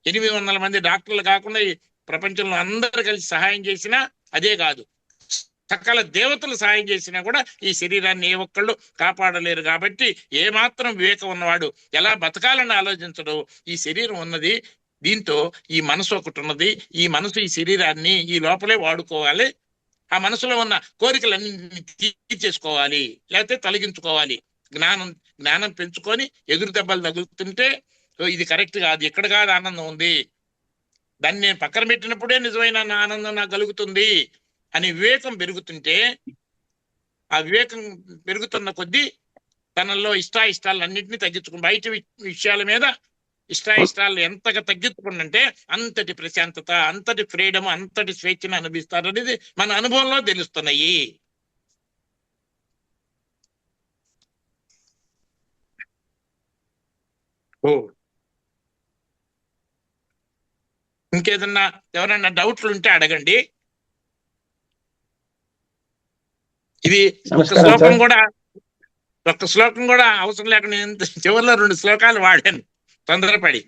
800 మంది డాక్టర్లు కాకుండా ఈ ప్రపంచంలో అందరూ కలిసి సహాయం చేసినా అదే కాదు, సకల దేవతలు సహాయం చేసినా కూడా ఈ శరీరాన్ని ఏ ఒక్కళ్ళు కాపాడలేరు. కాబట్టి ఏమాత్రం వివేకం ఉన్నవాడు ఎలా బతకాలని ఆలోచించడు. ఈ శరీరం ఉన్నది, దీంతో ఈ మనసు ఒకటి ఉన్నది. ఈ మనసు ఈ శరీరాన్ని ఈ లోపలే వాడుకోవాలి. ఆ మనసులో ఉన్న కోరికలన్నీ తీర్చేసుకోవాలి, లేకపోతే తొలగించుకోవాలి. జ్ఞానం పెంచుకొని ఎదురు దెబ్బలు తగులుతుంటే ఇది కరెక్ట్ కాదు, ఇక్కడ కాదు ఆనందం ఉంది, దాన్ని నేను పక్కన పెట్టినప్పుడే నిజమైన ఆనందం నాకు కలుగుతుంది అని వివేకం పెరుగుతుంటే, ఆ వివేకం పెరుగుతున్న కొద్దీ తనలో ఇష్టాయిష్టాలన్నింటినీ తగ్గించుకుని బయట విషయాల మీద ఇష్టాయిష్టాలు ఎంతగా తగ్గించుకుంటే అంతటి ప్రశాంతత, అంతటి ఫ్రీడమ్, అంతటి స్వేచ్ఛను అనుభవిస్తారు అనేది మన అనుభవంలో తెలుస్తున్నాయి. ఇంకేదన్నా ఎవరన్నా డౌట్లు ఉంటే అడగండి. ఇది ఒక్క శ్లోకం కూడా అవసరం లేకుండా నేను చివరిలో 2 శ్లోకాలు వాడాను తొందరపడి.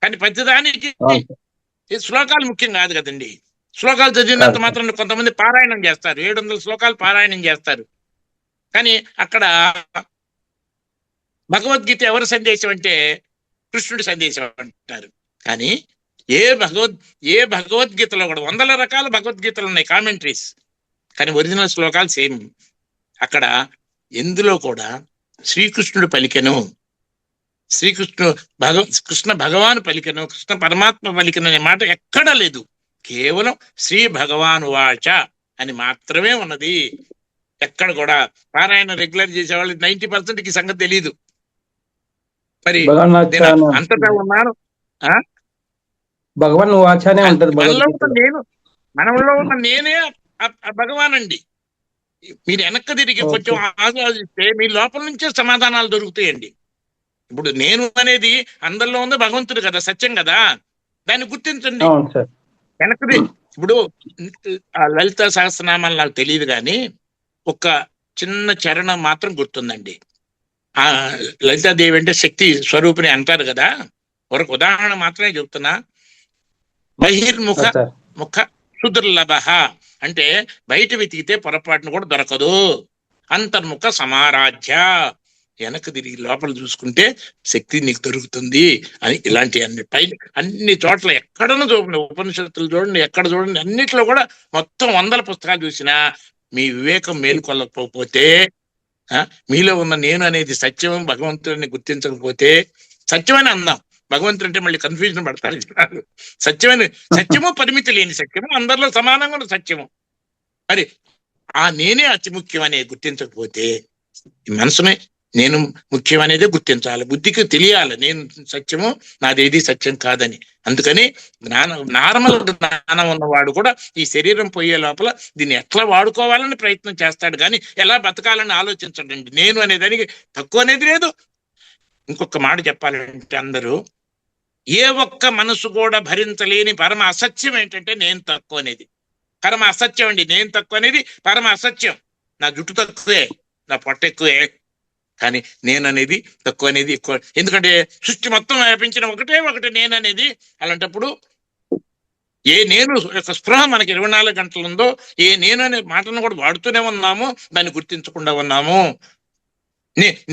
కానీ ప్రతిదానికి ఈ శ్లోకాలు ముఖ్యం కాదు కదండి. శ్లోకాలు చదివినంత మాత్రం కొంతమంది పారాయణం చేస్తారు, 700 శ్లోకాలు పారాయణం చేస్తారు. కానీ అక్కడ భగవద్గీత ఎవరి సందేశం అంటే కృష్ణుడి సందేశం అంటారు. కానీ ఏ భగవద్గీతలో కూడా 100 రకాల భగవద్గీతలు ఉన్నాయి, కామెంటరీస్. కానీ ఒరిజినల్ శ్లోకాలు సేమ్. అక్కడ ఎందులో కూడా శ్రీకృష్ణుడు పలికెను, కృష్ణ భగవాను పలికెను, కృష్ణ పరమాత్మ పలికెను అనే మాట ఎక్కడా లేదు. కేవలం శ్రీ భగవాను వాచ అని మాత్రమే ఉన్నది. ఎక్కడ కూడా పారాయణ రెగ్యులర్ చేసేవాళ్ళు 90% సంగతి తెలియదు. మరి అంతటా ఉన్నాను,
భగవాన్ వాచానే ఉంటది.
మనలో ఉన్న నేనే భగవాన్ అండి. మీరు వెనక్కి తిరిగి కొంచెం ఆలోచిస్తే మీ లోపల నుంచే సమాధానాలు దొరుకుతాయండి. ఇప్పుడు నేను అనేది అందరిలో ఉంది, భగవంతుడు కదా, సత్యం కదా, దాన్ని గుర్తించండి. వెనక్కి ఇప్పుడు లలిత సహస్రనామాలు నాకు తెలియదు, కానీ ఒక చిన్న చరణం మాత్రం గుర్తుందండి. ఆ లలితాదేవి అంటే శక్తి స్వరూపిణి అంటారు కదా. ఒక ఉదాహరణ మాత్రమే చెప్తున్నా. ముఖ సుదుర్లభ అంటే బయట వెతికితే పొరపాటును కూడా దొరకదు. అంతర్ముఖ సమారాధ్య, వెనక్కి తిరిగి లోపల చూసుకుంటే శక్తి నీకు దొరుకుతుంది అని. ఇలాంటి అన్ని చోట్ల ఎక్కడనూ చూడండి, ఉపనిషత్తులు చూడండి, ఎక్కడ చూడండి, అన్నిట్లో కూడా మొత్తం 100 పుస్తకాలు చూసినా మీ వివేకం మేలుకొల్లకపోతే, మీలో ఉన్న నేను అనేది సత్యం, భగవంతుడిని గుర్తించకపోతే, సత్యమని అందాం, భగవంతుడు అంటే మళ్ళీ కన్ఫ్యూజన్ పడతారు. సత్యము పరిమితి లేని సత్యము, అందరిలో సమానంగా ఉన్న సత్యము. మరి ఆ నేనే అతి ముఖ్యం అనేది గుర్తించకపోతే, మనసునే నేను ముఖ్యం అనేది గుర్తించాలి, బుద్ధికి తెలియాలి నేను సత్యము, నాదేది సత్యం కాదని. అందుకని నార్మల్ జ్ఞానం ఉన్నవాడు కూడా ఈ శరీరం పోయే లోపల దీన్ని ఎట్లా వాడుకోవాలని ప్రయత్నం చేస్తాడు, కానీ ఎలా బతకాలని ఆలోచించడండి. నేను అనేదానికి తక్కువ అనేది లేదు. ఇంకొక మాట చెప్పాలంటే, అందరూ ఏ ఒక్క మనసు కూడా భరించలేని పరమ అసత్యం ఏంటంటే నేను తక్కువ అనేది. పరమ అసత్యం అండి, నేను తక్కువ అనేది పరమ అసత్యం. నా జుట్టు తక్కువే, నా పొట్ట ఎక్కువే, కానీ నేననేది తక్కువ అనేది ఎక్కువ. ఎందుకంటే సృష్టి మొత్తం వ్యాపించిన ఒకటే నేననేది. అలాంటప్పుడు ఏ నేను యొక్క స్పృహ మనకి 24 గంటలు ఉందో, ఏ నేను అనే మాటను కూడా వాడుతూనే ఉన్నాము, దాన్ని గుర్తించకుండా ఉన్నాము.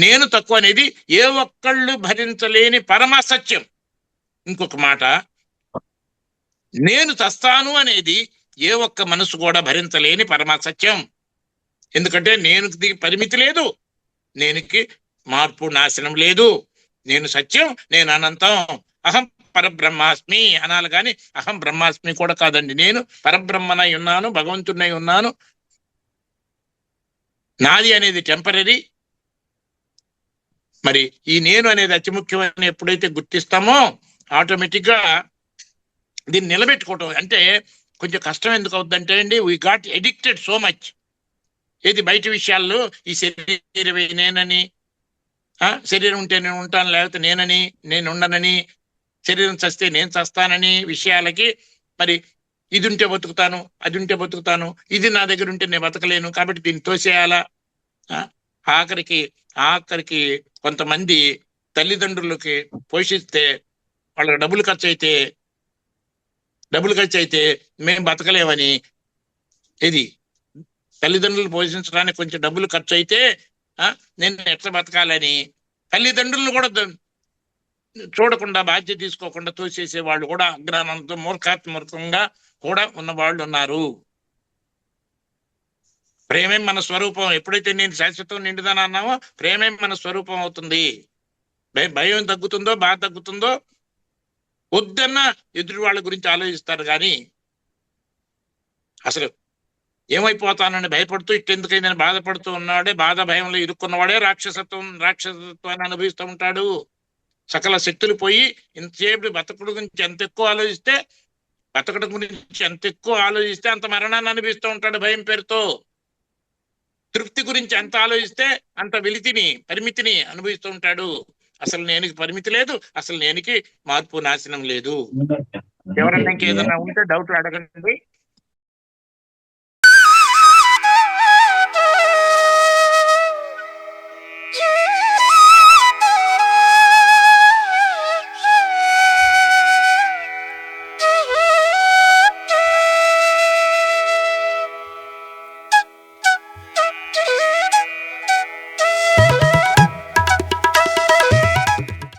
నేను తక్కువ అనేది ఏ ఒక్కళ్ళు భరించలేని పరమ సత్యం. ఇంకొక మాట, నేను చస్తాను అనేది ఏ ఒక్క మనసు కూడా భరించలేని పరమ సత్యం. ఎందుకంటే నేనుకి పరిమితి లేదు, నేనుకి మార్పు నాశనం లేదు. నేను సత్యం, నేను అనంతం, అహం పరబ్రహ్మాస్మి అనాలి కానీ అహం బ్రహ్మాస్మి కూడా కాదండి. నేను పరబ్రహ్మనై ఉన్నాను, భగవంతుడినై ఉన్నాను. నాది అనేది టెంపరీ. మరి ఈ నేను అనేది అతి ముఖ్యమని ఎప్పుడైతే గుర్తిస్తామో ఆటోమేటిక్ గా దీన్ని నిలబెట్టుకోవటం అంటే కొంచెం కష్టం. ఎందుకు అవుతుందంటే అండి, we got addicted so much. ఏది బయట విషయాల్లో ఈ శరీరమే నేనని, శరీరం ఉంటే నేను ఉంటాను, లేకపోతే నేను ఉండనని, శరీరం చస్తే నేను చస్తానని విషయాలకి, మరి ఇది ఉంటే బతుకుతాను, అది ఉంటే బతుకుతాను, ఇది నా దగ్గర ఉంటే నేను బతకలేను, కాబట్టి దీన్ని తోసేయాలా. ఆఖరికి కొంతమంది తల్లిదండ్రులకి పోషిస్తే వాళ్ళకి డబ్బులు ఖర్చు అయితే మేము బతకలేమని, ఇది తల్లిదండ్రులు పోషించడానికి కొంచెం డబ్బులు ఖర్చు అయితే నేను ఎట్లా బతకాలని తల్లిదండ్రులను కూడా చూడకుండా, బాధ్యత తీసుకోకుండా తోసేసే వాళ్ళు కూడా అజ్ఞానంతో మూర్ఖాత్మకంగా కూడా ఉన్న వాళ్ళు ఉన్నారు. ప్రేమే మన స్వరూపం. ఎప్పుడైతే నేను శాశ్వతం నిండుదని అన్నామో ప్రేమే మన స్వరూపం అవుతుంది. భయం తగ్గుతుందో, బాధ తగ్గుతుందో, వద్దన్న ఎదురు వాళ్ళ గురించి ఆలోచిస్తారు. కానీ అసలు ఏమైపోతానని భయపడుతూ ఇట్టెందుకైందని బాధపడుతూ ఉన్నవాడే, బాధ భయంలో ఇరుక్కున్నవాడే రాక్షసత్వాన్ని అనుభవిస్తూ ఉంటాడు. సకల శక్తులు పోయి ఇంతసేపు బతకడం గురించి ఎంత ఎక్కువ ఆలోచిస్తే, అంత మరణాన్ని అనిపిస్తూ ఉంటాడు భయం పేరుతో. తృప్తి గురించి ఎంత ఆలోచిస్తే అంత పరిమితిని అనుభవిస్తూ ఉంటాడు. అసలు నేనికి పరిమితి లేదు, అసలు నేనికి మార్పు నాశనం లేదు. ఎవరన్నా ఇంకేదన్నా ఉంటే డౌట్లు అడగండి.